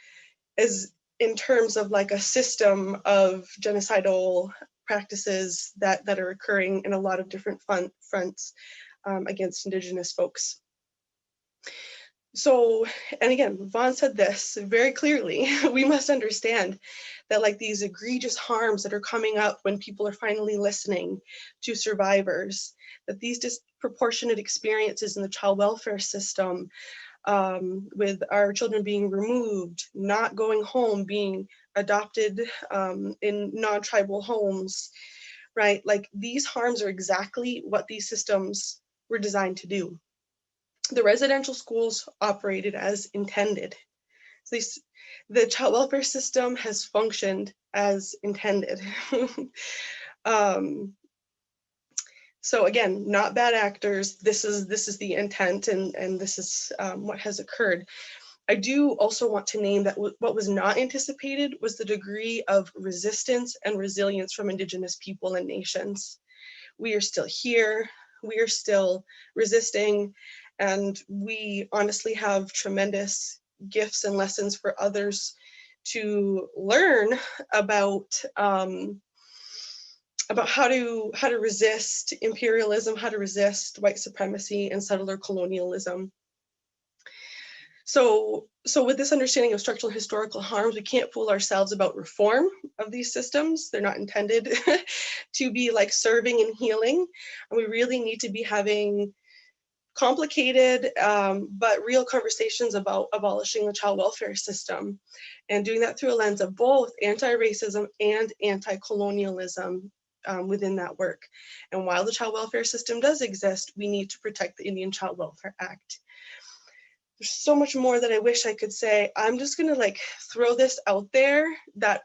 F: as in terms of like a system of genocidal practices that are occurring in a lot of different fronts against Indigenous folks. So, and again, Vaughn said this very clearly, we must understand that like these egregious harms that are coming up when people are finally listening to survivors, that these disproportionate experiences in the child welfare system, with our children being removed, not going home, being adopted in non-tribal homes, right? Like these harms are exactly what these systems were designed to do. The residential schools operated as intended. So the child welfare system has functioned as intended. So again, not bad actors. This is the intent, and this is what has occurred. I do also want to name that what was not anticipated was the degree of resistance and resilience from Indigenous people and nations. We are still here. We are still resisting. And we honestly have tremendous gifts and lessons for others to learn about how to resist imperialism, how to resist white supremacy and settler colonialism. So with this understanding of structural and historical harms, we can't fool ourselves about reform of these systems. They're not intended to be like serving and healing. And we really need to be having complicated but real conversations about abolishing the child welfare system, and doing that through a lens of both anti-racism and anti-colonialism within that work. And while the child welfare system does exist, we need to protect the Indian Child Welfare Act. There's so much more that I wish I could say. I'm just gonna like throw this out there that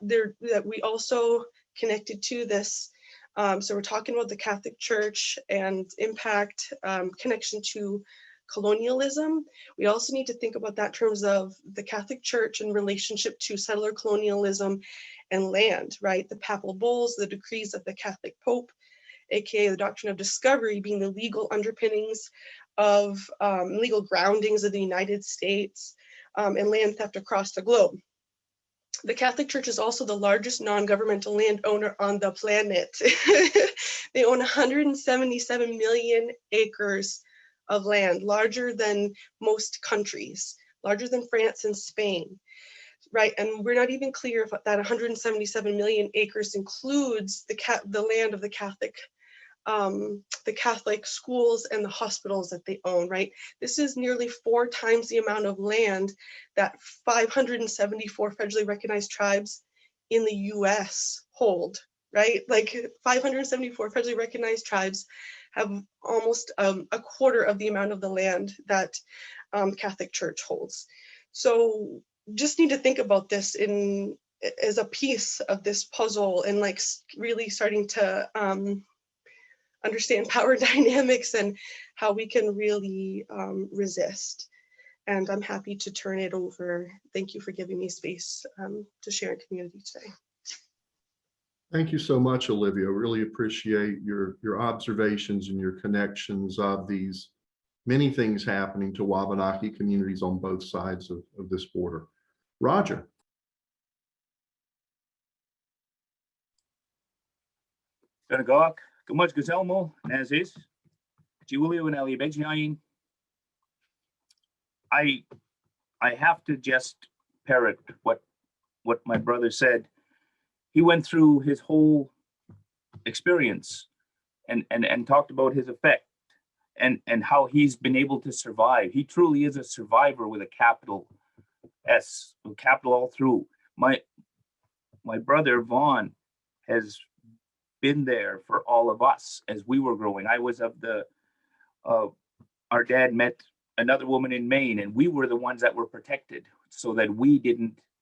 F: we also connected to this. So we're talking about the Catholic Church and impact, connection to colonialism. We also need to think about that in terms of the Catholic Church in relationship to settler colonialism and land, right? The papal bulls, the decrees of the Catholic Pope, aka the doctrine of discovery, being the legal underpinnings of legal groundings of the United States, and land theft across the globe. The Catholic Church is also the largest non-governmental landowner on the planet. They own 177 million acres of land, larger than most countries, larger than France and Spain, right? And we're not even clear if that 177 million acres includes the land of the Catholic schools and the hospitals that they own, right? This is nearly 4 times the amount of land that 574 federally recognized tribes in the US hold, right? Like 574 federally recognized tribes have almost a quarter of the amount of the land that Catholic Church holds. So just need to think about this as a piece of this puzzle, and like really starting to understand power dynamics and how we can really resist. And I'm happy to turn it over. Thank you for giving me space to share in community today.
A: Thank you so much, Olivia. Really appreciate your observations and your connections of these many things happening to Wabineki communities on both sides of this border. Roger.
G: Gagawak, Gumaj Gazelmo, Nazis, Julio and Ali Bejiain. I have to just parrot what my brother said. He went through his whole experience and talked about his effect and how he's been able to survive. He truly is a survivor with a capital S, capital all through. my brother Vaughn has been there for all of us as we were growing. I was our dad met another woman in Maine, and we were the ones that were protected so that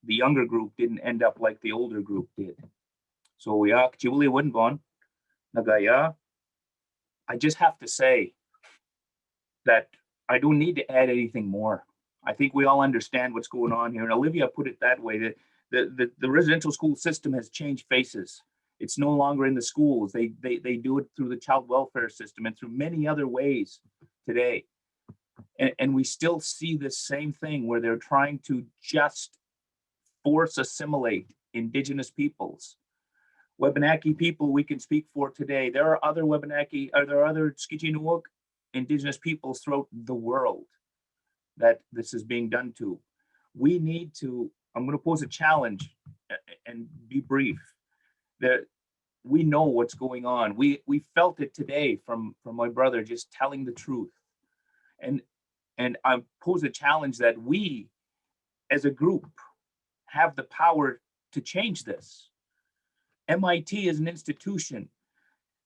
G: the younger group didn't end up like the older group did. So Nagaya, I just have to say that I don't need to add anything more. I think we all understand what's going on here. And Olivia put it that way, that the residential school system has changed faces. It's no longer in the schools. They do it through the child welfare system and through many other ways today. And we still see this same thing where they're trying to just force assimilate Indigenous peoples. Wabineki people we can speak for today. There are other Wabineki, there are other Skichinuok Indigenous peoples throughout the world that this is being done to. We need to, I'm going to pose a challenge and be brief. That we know what's going on. We felt it today from my brother just telling the truth. And I pose a challenge that we as a group have the power to change this. MIT as an institution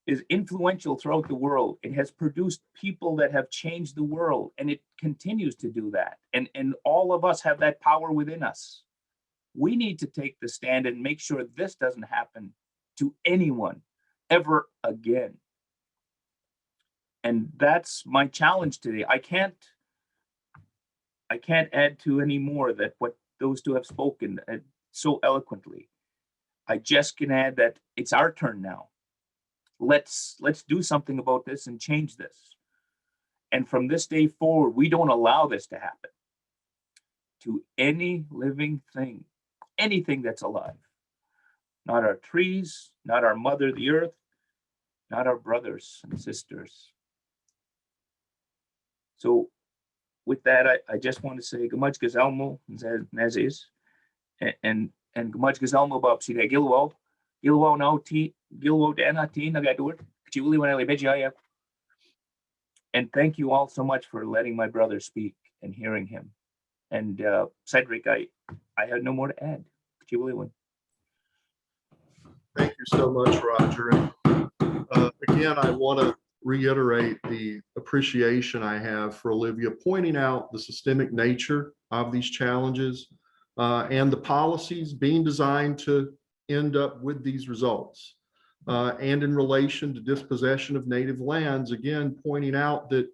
G: is influential throughout the world. It has produced people that have changed the world, and it continues to do that. And all of us have that power within us. We need to take the stand and make sure this doesn't happen to anyone ever again. And that's my challenge today. I can't add to any more that what those two have spoken so eloquently. I just can add that it's our turn now. Let's do something about this and change this. And from this day forward, we don't allow this to happen to any living thing, anything that's alive. Not our trees, not our mother, the earth, not our brothers and sisters. So with that, I just want to say Gamaj Gazalmo Nazis and Gamaj Gazalmo Babsi Gilwo now T Gilwo Dana T Nagadur Chili when I Beja. And thank you all so much for letting my brother speak and hearing him. And Cedric, I had no more to add.
A: Thank you so much, Roger. And again, I want to reiterate the appreciation I have for Olivia pointing out the systemic nature of these challenges and the policies being designed to end up with these results. And in relation to dispossession of native lands, again, pointing out that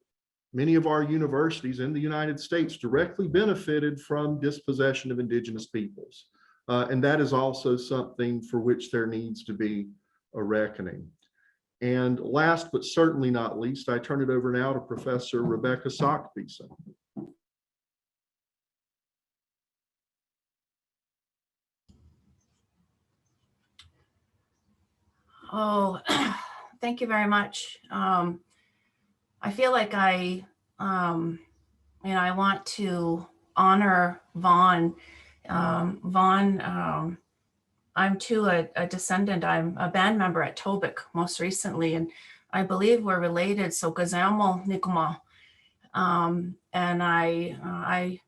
A: many of our universities in the United States directly benefited from dispossession of Indigenous peoples. And that is also something for which there needs to be a reckoning. And last, but certainly not least, I turn it over now to Professor Rebecca Sockbeeson.
H: Oh, thank you very much. I feel like I want to honor Vaughn. I'm too a descendant. I'm a band member at Tobic most recently, and I believe we're related. So Gazamo Nikuma. And I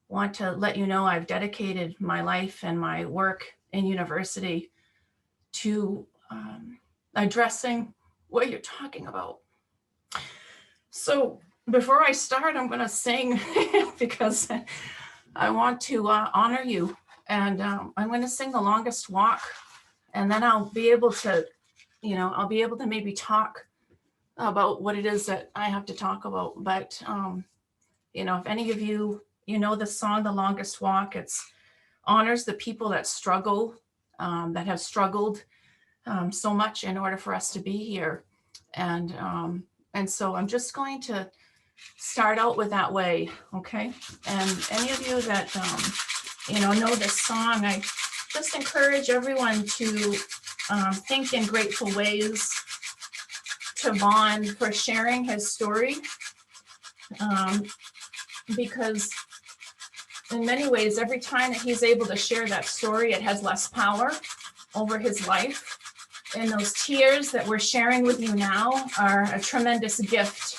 H: want to let you know I've dedicated my life and my work in university to addressing what you're talking about. So before I start, I'm going to sing because I want to honor you. And I'm going to sing The Longest Walk, and then I'll be able to, maybe talk about what it is that I have to talk about. But, if any of you, the song, The Longest Walk, it's honors the people that struggle, that have struggled so much in order for us to be here. And so I'm just going to start out with that way, okay? And any of you that, know this song, I just encourage everyone to think in grateful ways to Vaughn for sharing his story, because in many ways, every time that he's able to share that story, it has less power over his life. And those tears that we're sharing with you now are a tremendous gift,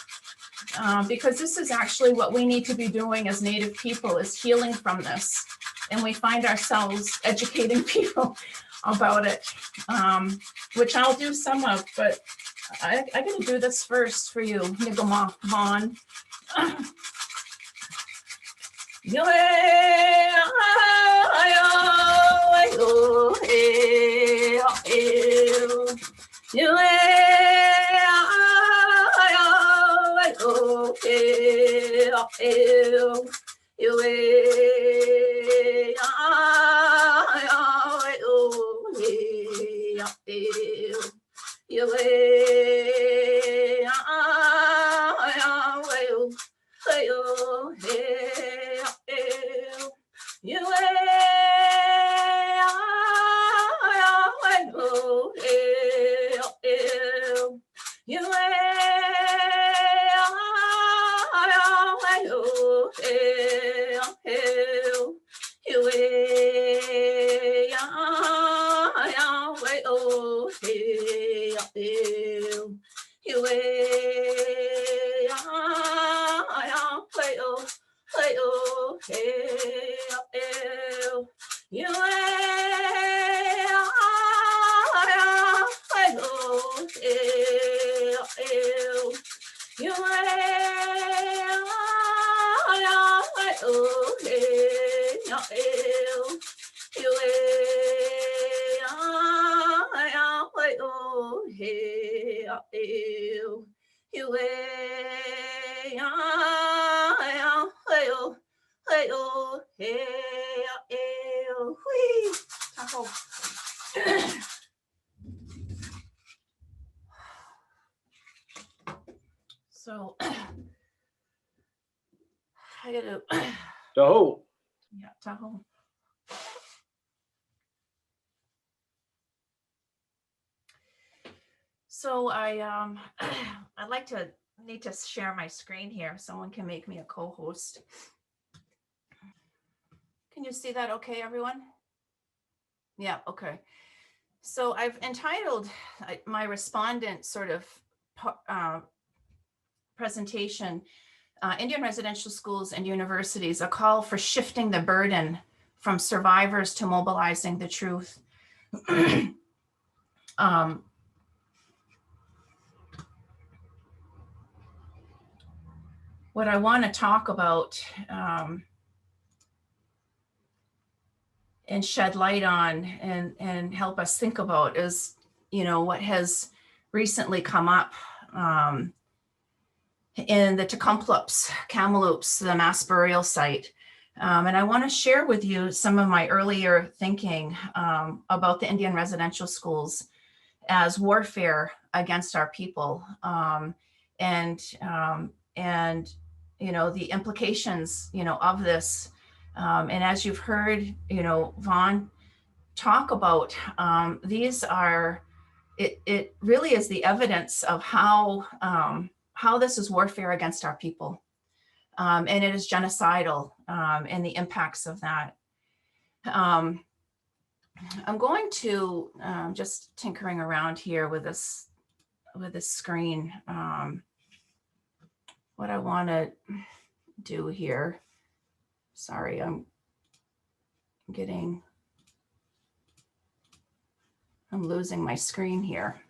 H: because this is actually what we need to be doing as Native people, is healing from this. And we find ourselves educating people about it, which I'll do some of, but I gotta do this first for you, Nigama Vaughn. So I gotta,
G: So,
H: yeah, Tahoe. So I'd like to need to share my screen here. Someone can make me a co-host. Can you see that okay, everyone? Yeah, okay. So I've entitled my respondent sort of presentation, Indian Residential Schools and Universities, a call for shifting the burden from survivors to mobilizing the truth. What I want to talk about and shed light on and help us think about is, you know, what has recently come up in the Kamloops, the mass burial site. And I want to share with you some of my earlier thinking about the Indian residential schools as warfare against our people, and you know, the implications, you know, of this. And as you've heard, you know, Vaughn talk about, these are, it really is the evidence of how this is warfare against our people. And it is genocidal, and the impacts of that. I'm going to just tinkering around here with this screen. What I want to do here. Sorry, I'm losing my screen here.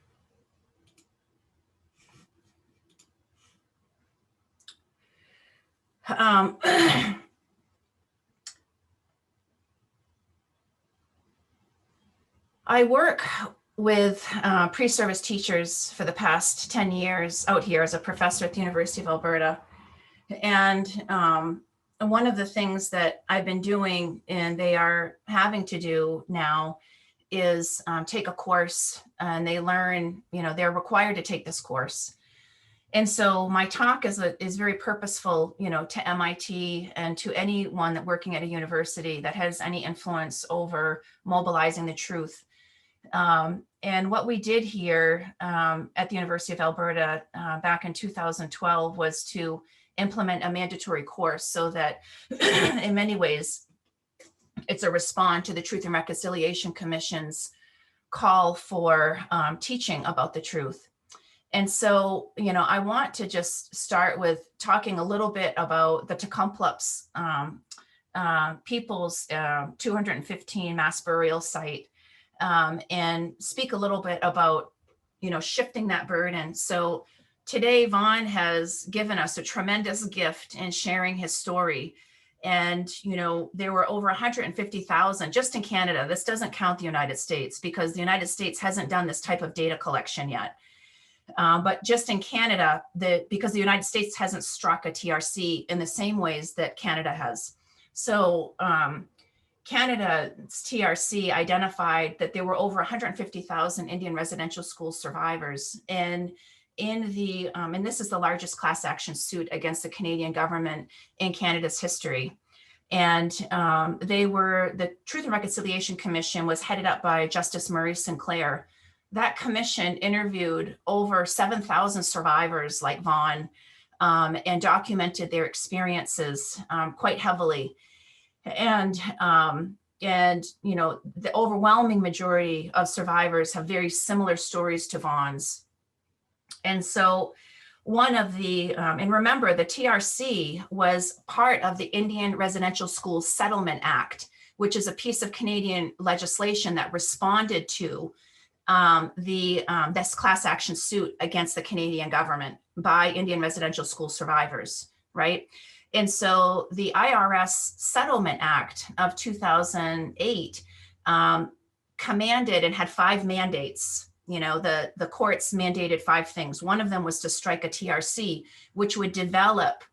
H: I work with pre-service teachers for the past 10 years out here as a professor at the University of Alberta. And one of the things that I've been doing, and they are having to do now, is take a course, and they learn, you know, they're required to take this course. And so my talk is very purposeful, you know, to MIT and to anyone that working at a university that has any influence over mobilizing the truth. And what we did here at the University of Alberta back in 2012 was to implement a mandatory course, so that in many ways, it's a response to the Truth and Reconciliation Commission's call for teaching about the truth. And so, you know, I want to just start with talking a little bit about the Kamloops people's 215 mass burial site, and speak a little bit about, shifting that burden. So today, Vaughn has given us a tremendous gift in sharing his story. And, there were over 150,000 just in Canada. This doesn't count the United States because the United States hasn't done this type of data collection yet. But just in Canada, because the United States hasn't struck a TRC in the same ways that Canada has. So Canada's TRC identified that there were over 150,000 Indian residential school survivors. And and this is the largest class action suit against the Canadian government in Canada's history. And the Truth and Reconciliation Commission was headed up by Justice Murray Sinclair. That commission interviewed over 7,000 survivors like Vaughn and documented their experiences quite heavily. And the overwhelming majority of survivors have very similar stories to Vaughn's. And so one of the, and remember, the TRC was part of the Indian Residential School Settlement Act, which is a piece of Canadian legislation that responded to this class action suit against the Canadian government by Indian residential school survivors, right? And so the IRS Settlement Act of 2008 commanded and had 5 mandates. The courts mandated 5 things. One of them was to strike a TRC, which would develop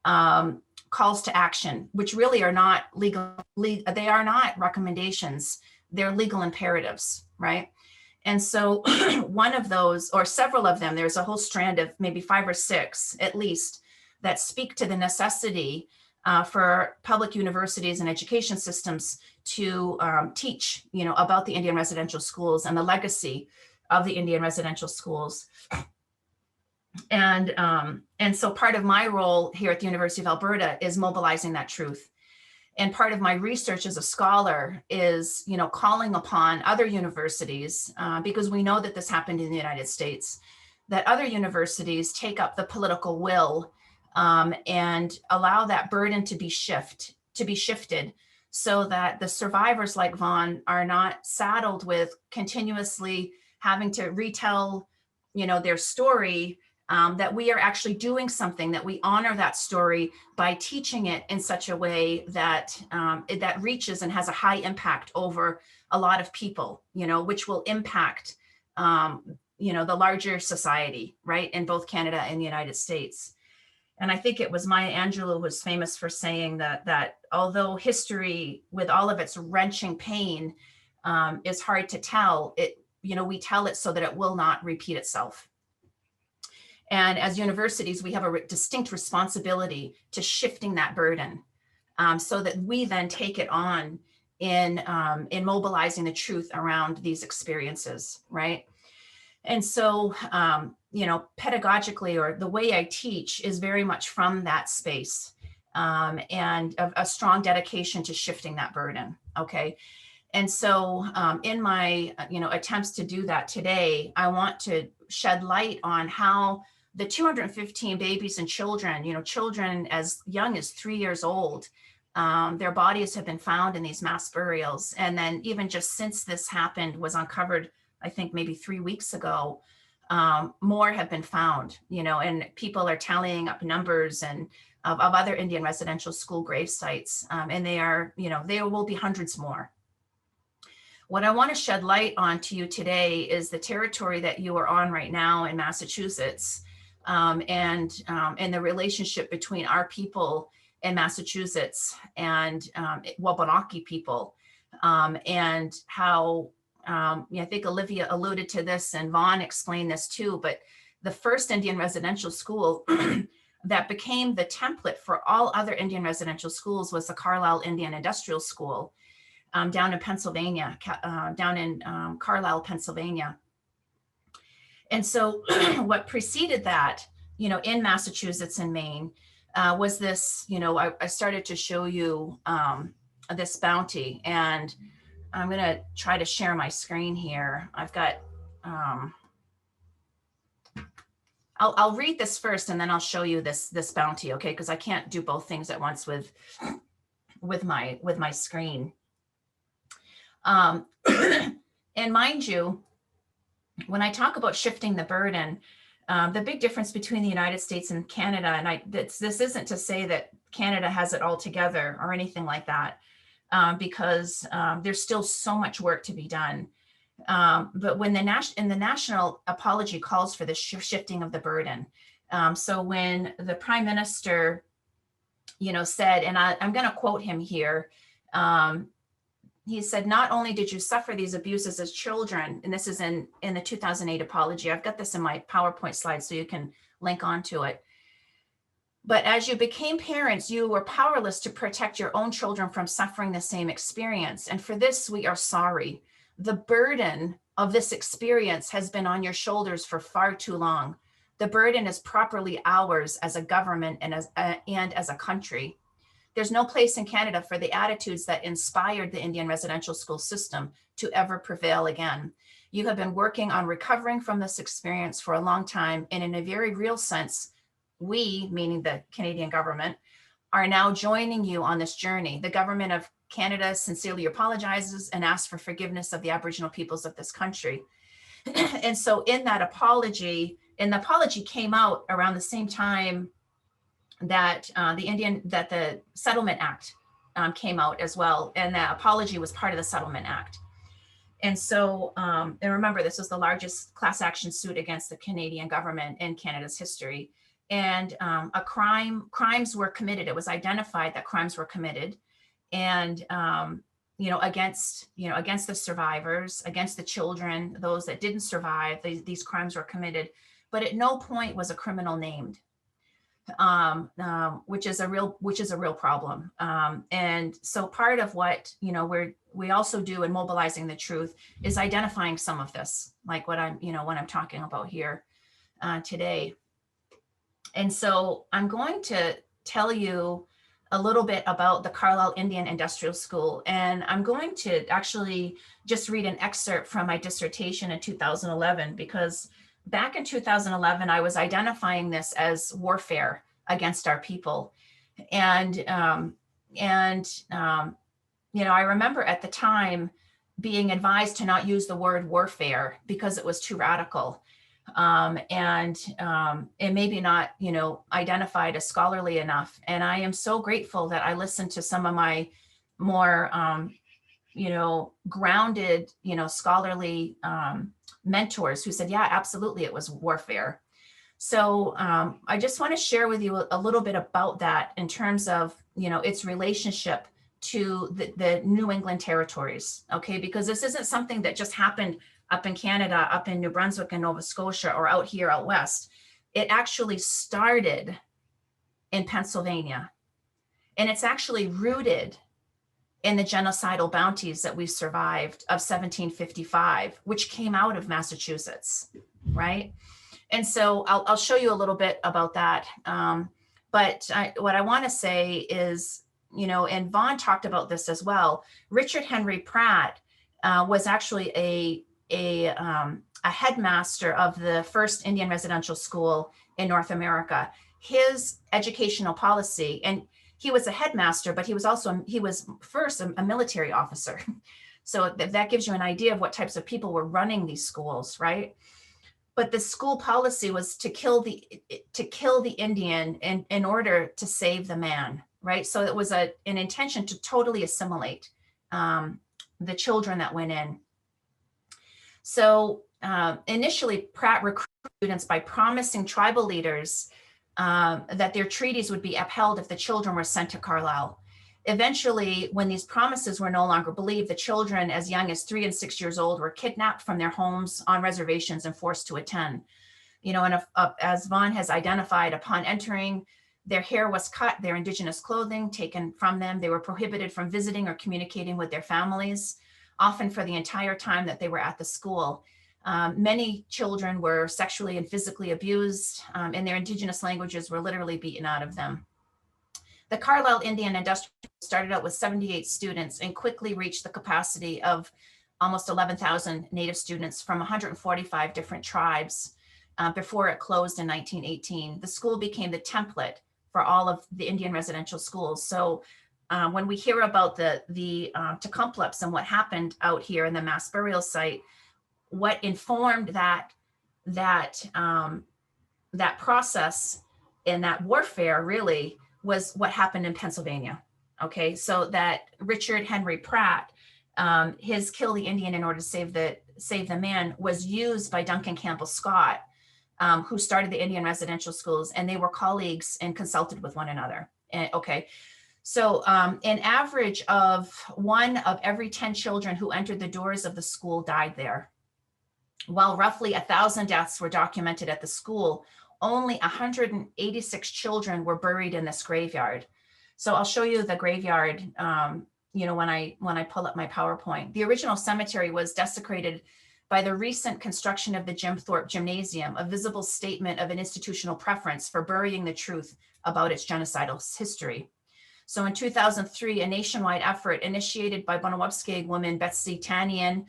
H: calls to action, which really are not legal. They are not recommendations. They're legal imperatives, right? And so one of those, or several of them, there's a whole strand of maybe 5 or 6 at least, that speak to the necessity for public universities and education systems to teach, about the Indian residential schools and the legacy of the Indian residential schools. And so part of my role here at the University of Alberta is mobilizing that truth. And part of my research as a scholar is, calling upon other universities, because we know that this happened in the United States, that other universities take up the political will and allow that burden to be shifted so that the survivors like Vaughn are not saddled with continuously having to retell, their story, that we are actually doing something, that we honor that story by teaching it in such a way that that reaches and has a high impact over a lot of people, which will impact, the larger society, right, in both Canada and the United States. And I think it was Maya Angelou who was famous for saying that although history, with all of its wrenching pain, is hard to tell, we tell it so that it will not repeat itself. And as universities, we have a distinct responsibility to shifting that burden, so that we then take it on in mobilizing the truth around these experiences, right? And so, pedagogically, or the way I teach is very much from that space, and a strong dedication to shifting that burden, okay? And so in my, attempts to do that today, I want to shed light on how the 215 babies and children, children as young as 3 years old, their bodies have been found in these mass burials. And then even just since this happened, was uncovered, I think maybe 3 weeks ago, more have been found, and people are tallying up numbers and of other Indian residential school grave sites. And they are, there will be hundreds more. What I want to shed light on to you today is the territory that you are on right now in Massachusetts, and the relationship between our people in Massachusetts and Wabineki people, and how, I think Olivia alluded to this and Vaughn explained this too, but the first Indian residential school that became the template for all other Indian residential schools was the Carlisle Indian Industrial School, down in Pennsylvania, down in Carlisle, Pennsylvania. And so what preceded that, in Massachusetts and Maine, was this, I started to show you this bounty, and I'm going to try to share my screen here. I've got, I'll read this first and then I'll show you this bounty, okay? Because I can't do both things at once with my screen. And mind you, when I talk about shifting the burden, the big difference between the United States and Canada, and this isn't to say that Canada has it all together or anything like that, because there's still so much work to be done. But when the national apology calls for the shifting of the burden. So when the Prime Minister, said, and I'm going to quote him here, he said, "Not only did you suffer these abuses as children," and this is in the 2008 apology. I've got this in my PowerPoint slide so you can link onto it. "But as you became parents, you were powerless to protect your own children from suffering the same experience. And for this, we are sorry. The burden of this experience has been on your shoulders for far too long. The burden is properly ours as a government and as a country. There's no place in Canada for the attitudes that inspired the Indian residential school system to ever prevail again. You have been working on recovering from this experience for a long time, and in a very real sense, we, meaning the Canadian government, are now joining you on this journey. The government of Canada sincerely apologizes and asks for forgiveness of the Aboriginal peoples of this country." And so in that apology, and the apology came out around the same time that the Settlement Act came out as well. And that apology was part of the Settlement Act. And so, and remember, this was the largest class action suit against the Canadian government in Canada's history. And crimes were committed. It was identified that crimes were committed, and against the survivors, against the children, those that didn't survive. These crimes were committed, but at no point was a criminal named, which is a real problem. And so part of what we also do in mobilizing the truth is identifying some of this, like what I'm talking about here today. And so I'm going to tell you a little bit about the Carlisle Indian Industrial School. And I'm going to actually just read an excerpt from my dissertation in 2011, because back in 2011, I was identifying this as warfare against our people. And I remember at the time being advised to not use the word warfare because it was too radical. And maybe not, identified as scholarly enough. And I am so grateful that I listened to some of my more, grounded, scholarly mentors who said, yeah, absolutely, it was warfare. So I just want to share with you a little bit about that in terms of, its relationship to the New England territories, okay? Because this isn't something that just happened up in Canada, up in New Brunswick and Nova Scotia, or out here out west. It actually started in Pennsylvania. And it's actually rooted in the genocidal bounties that we survived of 1755, which came out of Massachusetts, right? And so I'll show you a little bit about that. But what I want to say is, and Vaughn talked about this as well, Richard Henry Pratt was actually a headmaster of the first Indian residential school in North America. His educational policy, and he was a headmaster, but he was first a military officer. So that gives you an idea of what types of people were running these schools, right? But the school policy was to kill the Indian in order to save the man, right? So it was an intention to totally assimilate the children that went in. So initially, Pratt recruited students by promising tribal leaders that their treaties would be upheld if the children were sent to Carlisle. Eventually, when these promises were no longer believed, the children as young as 3 and 6 years old were kidnapped from their homes on reservations and forced to attend. And as Vaughn has identified, upon entering, their hair was cut, their Indigenous clothing taken from them. They were prohibited from visiting or communicating with their families, often for the entire time that they were at the school. Many children were sexually and physically abused, and their Indigenous languages were literally beaten out of them. The Carlisle Indian Industrial started out with 78 students and quickly reached the capacity of almost 11,000 Native students from 145 different tribes before it closed in 1918. The school became the template for all of the Indian residential schools. So when we hear about the Tecumseh and what happened out here in the mass burial site, what informed that process and that warfare really was what happened in Pennsylvania. Okay, so that Richard Henry Pratt, his kill the Indian in order to save the man, was used by Duncan Campbell Scott, who started the Indian residential schools, and they were colleagues and consulted with one another. And, okay, so an average of 1 of every 10 children who entered the doors of the school died there. While roughly 1,000 deaths were documented at the school, only 186 children were buried in this graveyard. So I'll show you the graveyard, you know, when I pull up my PowerPoint. The original cemetery was desecrated by the recent construction of the Jim Thorpe Gymnasium, a visible statement of an institutional preference for burying the truth about its genocidal history. So in 2003, a nationwide effort initiated by Bonawabskeg woman Betsy Tanian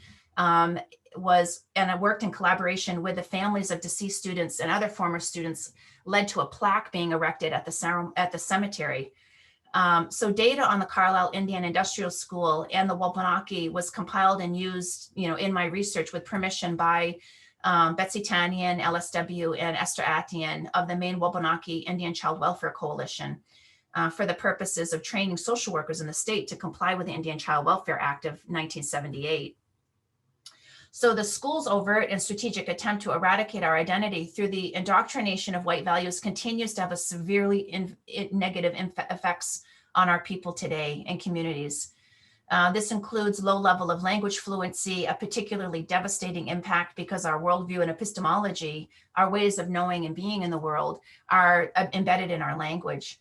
H: worked in collaboration with the families of deceased students and other former students, led to a plaque being erected at the cemetery. So data on the Carlisle Indian Industrial School and the Wabineki was compiled and used, you know, in my research with permission by Betsy Tanian, LSW, and Esther Attian of the Maine Wabineki Indian Child Welfare Coalition for the purposes of training social workers in the state to comply with the Indian Child Welfare Act of 1978. So the school's overt and strategic attempt to eradicate our identity through the indoctrination of white values continues to have a severely negative effects on our people today and communities. This includes low level of language fluency, a particularly devastating impact because our worldview and epistemology, our ways of knowing and being in the world, are embedded in our language.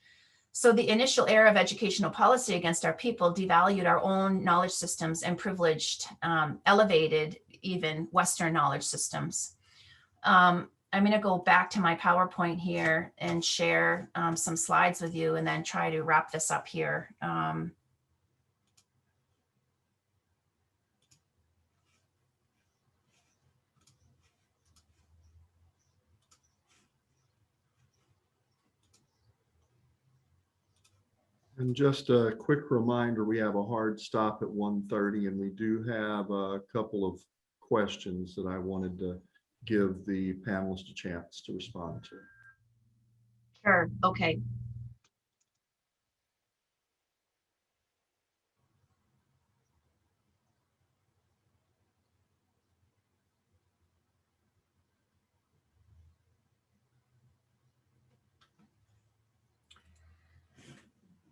H: So the initial era of educational policy against our people devalued our own knowledge systems and privileged, elevated even Western knowledge systems. I'm going to go back to my PowerPoint here and share some slides with you and then try to wrap this up here.
A: And just a quick reminder, we have a hard stop at 1:30, and we do have a couple of questions that I wanted to give the panelists a chance to respond to.
H: Sure, okay.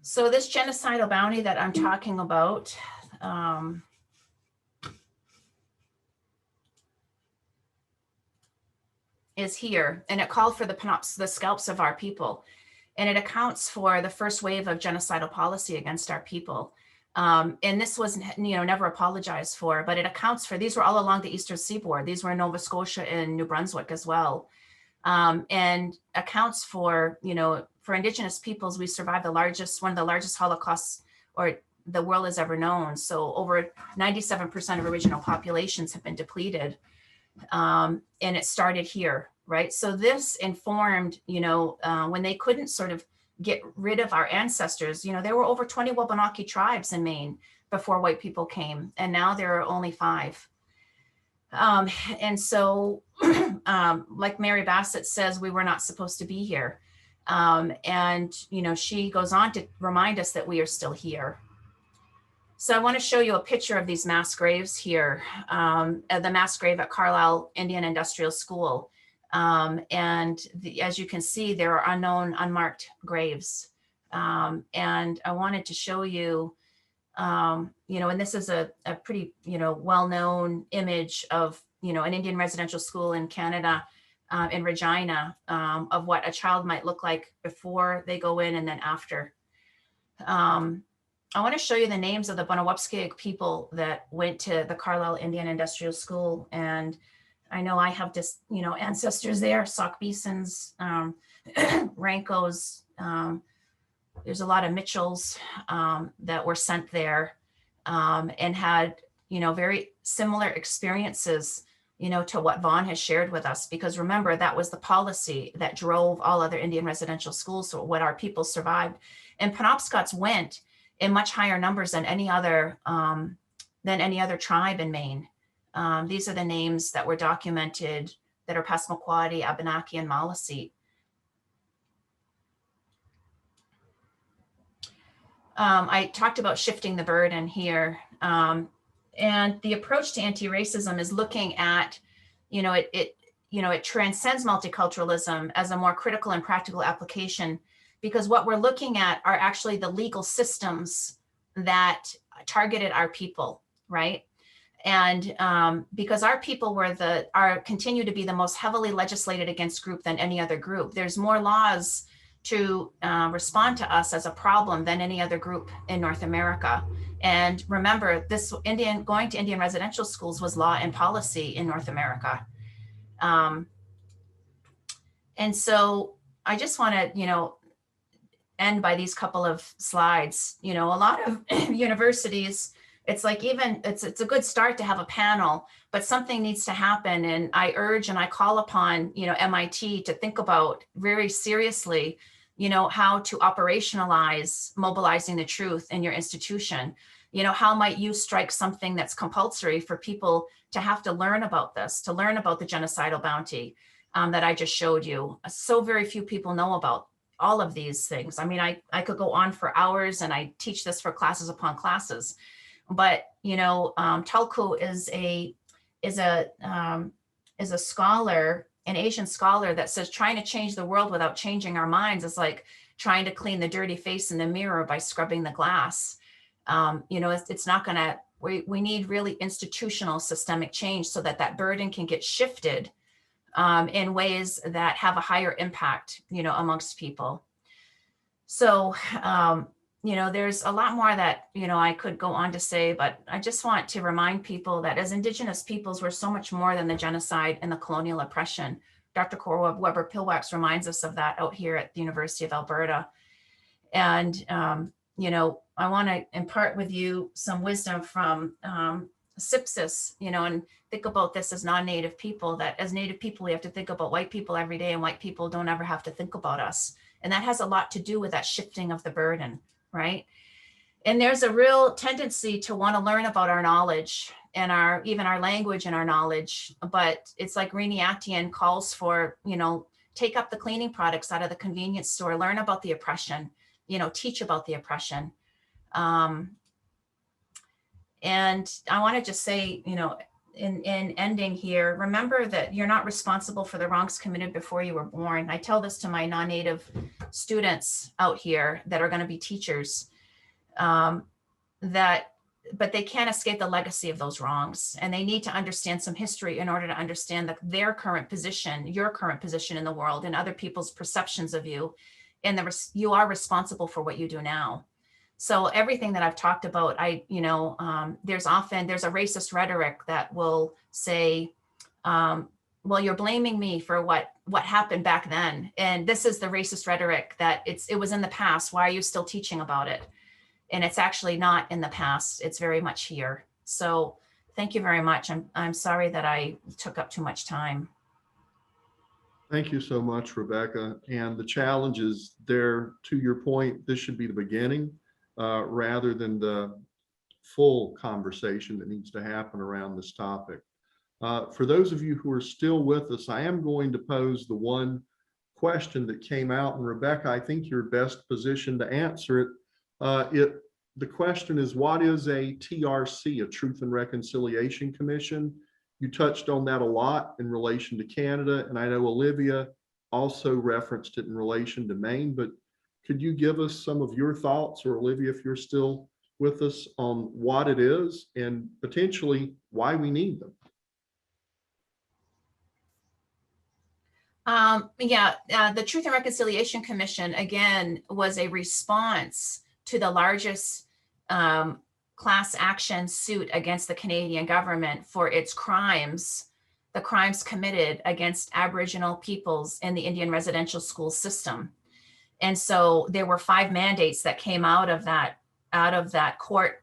H: So this genocidal bounty that I'm talking about, is here, and it called for the scalps of our people, and it accounts for the first wave of genocidal policy against our people. And this was, you know, never apologized for, but it accounts for, these were all along the Eastern Seaboard. These were in Nova Scotia and New Brunswick as well, and accounts for, you know, for Indigenous peoples, we survived one of the largest Holocausts or the world has ever known. So over 97% of original populations have been depleted. And it started here, right? So this informed, you know, when they couldn't sort of get rid of our ancestors, you know, there were over 20 Wabineki tribes in Maine before white people came, and now there are only 5. And so, like Mary Bassett says, we were not supposed to be here. And, you know, she goes on to remind us that we are still here. So I want to show you a picture of these mass graves here, the mass grave at Carlisle Indian Industrial School. And as you can see, there are unknown, unmarked graves. And I wanted to show you, you know, and this is a pretty, you know, well-known image of, you know, an Indian residential school in Canada, in Regina, of what a child might look like before they go in and then after. I want to show you the names of the Bonawabskeg people that went to the Carlisle Indian Industrial School. And I know I have just, you know, ancestors there, Sauk Bisons, Rankos. There's a lot of Mitchells that were sent there and had, you know, very similar experiences, you know, to what Vaughn has shared with us, because remember, that was the policy that drove all other Indian residential schools. So what our people survived, and Penobscots went in much higher numbers than any other tribe in Maine. These are the names that were documented that are Passamaquoddy, Abenaki, and Maliseet. I talked about shifting the burden here. And the approach to anti-racism is looking at, it transcends multiculturalism as a more critical and practical application, because what we're looking at are actually the legal systems that targeted our people, right? And because our people continue to be the most heavily legislated against group than any other group. There's more laws to respond to us as a problem than any other group in North America. And remember, going to Indian residential schools was law and policy in North America. And so I just want to, end by these couple of slides. A lot of universities, it's like it's a good start to have a panel, but something needs to happen. And I urge and I call upon, MIT to think about very seriously, how to operationalize mobilizing the truth in your institution. How might you strike something that's compulsory for people to have to learn about this, to learn about the genocidal bounty that I just showed you. So very few people know about all of these things. I mean, I could go on for hours, and I teach this for classes upon classes. But Tulku is a scholar, an Asian scholar, that says trying to change the world without changing our minds is like trying to clean the dirty face in the mirror by scrubbing the glass. It's not gonna. We need really institutional systemic change so that burden can get shifted in ways that have a higher impact, amongst people. So, there's a lot more that, I could go on to say, but I just want to remind people that as Indigenous peoples, we're so much more than the genocide and the colonial oppression. Dr. Cora Weber-Pillwax reminds us of that out here at the University of Alberta. And, I want to impart with you some wisdom from Sipsis, and think about this as non-Native people, that as Native people, we have to think about white people every day, and white people don't ever have to think about us. And that has a lot to do with that shifting of the burden, right? And there's a real tendency to want to learn about our knowledge and even our language and our knowledge. But it's like Rini Atian calls for, take up the cleaning products out of the convenience store, learn about the oppression, teach about the oppression. And I want to just say, in ending here, remember that you're not responsible for the wrongs committed before you were born. I tell this to my non-Native students out here that are going to be teachers, but they can't escape the legacy of those wrongs. And they need to understand some history in order to understand their current position, your current position in the world, and other people's perceptions of you. And you are responsible for what you do now. So everything that I've talked about, there's a racist rhetoric that will say, well, you're blaming me for what happened back then. And this is the racist rhetoric that it was in the past. Why are you still teaching about it? And it's actually not in the past. It's very much here. So thank you very much. I'm sorry that I took up too much time.
A: Thank you so much, Rebecca. And the challenge is there, to your point, this should be the beginning. Rather than the full conversation that needs to happen around this topic. For those of you who are still with us, I am going to pose the one question that came out, and Rebecca, I think you're best positioned to answer it. The question is, what is a TRC, a Truth and Reconciliation Commission? You touched on that a lot in relation to Canada, and I know Olivia also referenced it in relation to Maine, but could you give us some of your thoughts, or Olivia, if you're still with us, on what it is and potentially why we need them?
H: The Truth and Reconciliation Commission, again, was a response to the largest class action suit against the Canadian government for its crimes, the crimes committed against Aboriginal peoples in the Indian residential school system. And so there were 5 mandates that came out of that court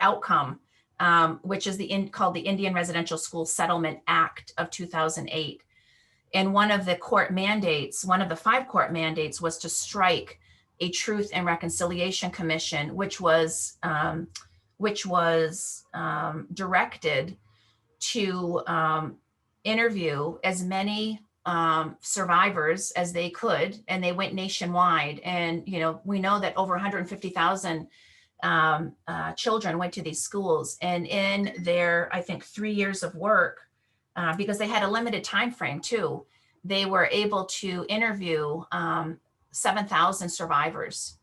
H: outcome, which is called the Indian Residential School Settlement Act of 2008. And one of the 5 court mandates was to strike a Truth and Reconciliation Commission, which was directed to interview as many survivors as they could, and they went nationwide. And we know that over 150,000 children went to these schools, and in their, I think, 3 years of work, because they had a limited time frame too, they were able to interview 7,000 survivors.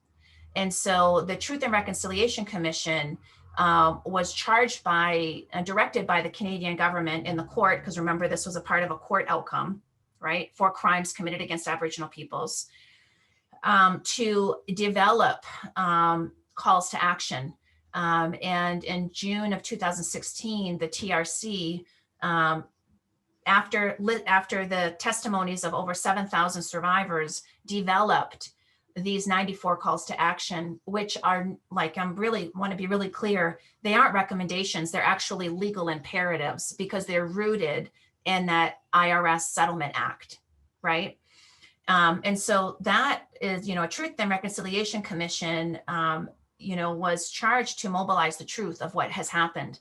H: And so the Truth and Reconciliation Commission was charged by, directed by the Canadian government in the court, because remember, this was a part of a court outcome, right, for crimes committed against Aboriginal peoples, to develop calls to action. And in June of 2016, the TRC, after the testimonies of over 7,000 survivors, developed these 94 calls to action, which are, like, want to be really clear, they aren't recommendations, they're actually legal imperatives, because they're rooted in that IRS Settlement Act, right? And so that is, a Truth and Reconciliation Commission, was charged to mobilize the truth of what has happened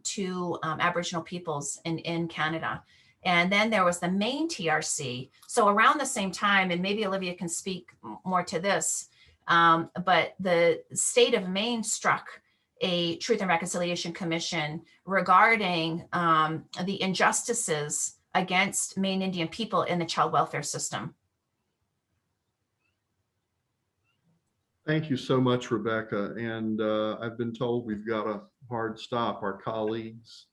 H: to Aboriginal peoples in Canada. And then there was the Maine TRC. So around the same time, and maybe Olivia can speak more to this, but the state of Maine struck a Truth and Reconciliation Commission regarding the injustices against Maine Indian people in the child welfare system.
A: Thank you so much, Rebecca. And I've been told we've got a hard stop. Our colleagues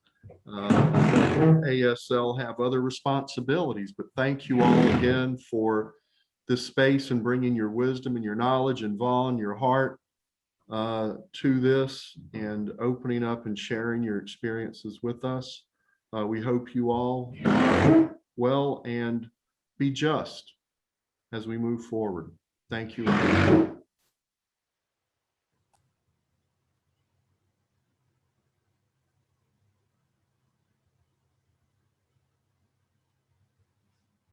A: ASL have other responsibilities, but thank you all again for this space and bringing your wisdom and your knowledge, and Vaughn, your heart to this, and opening up and sharing your experiences with us. We hope you all well and be just as we move forward. Thank you.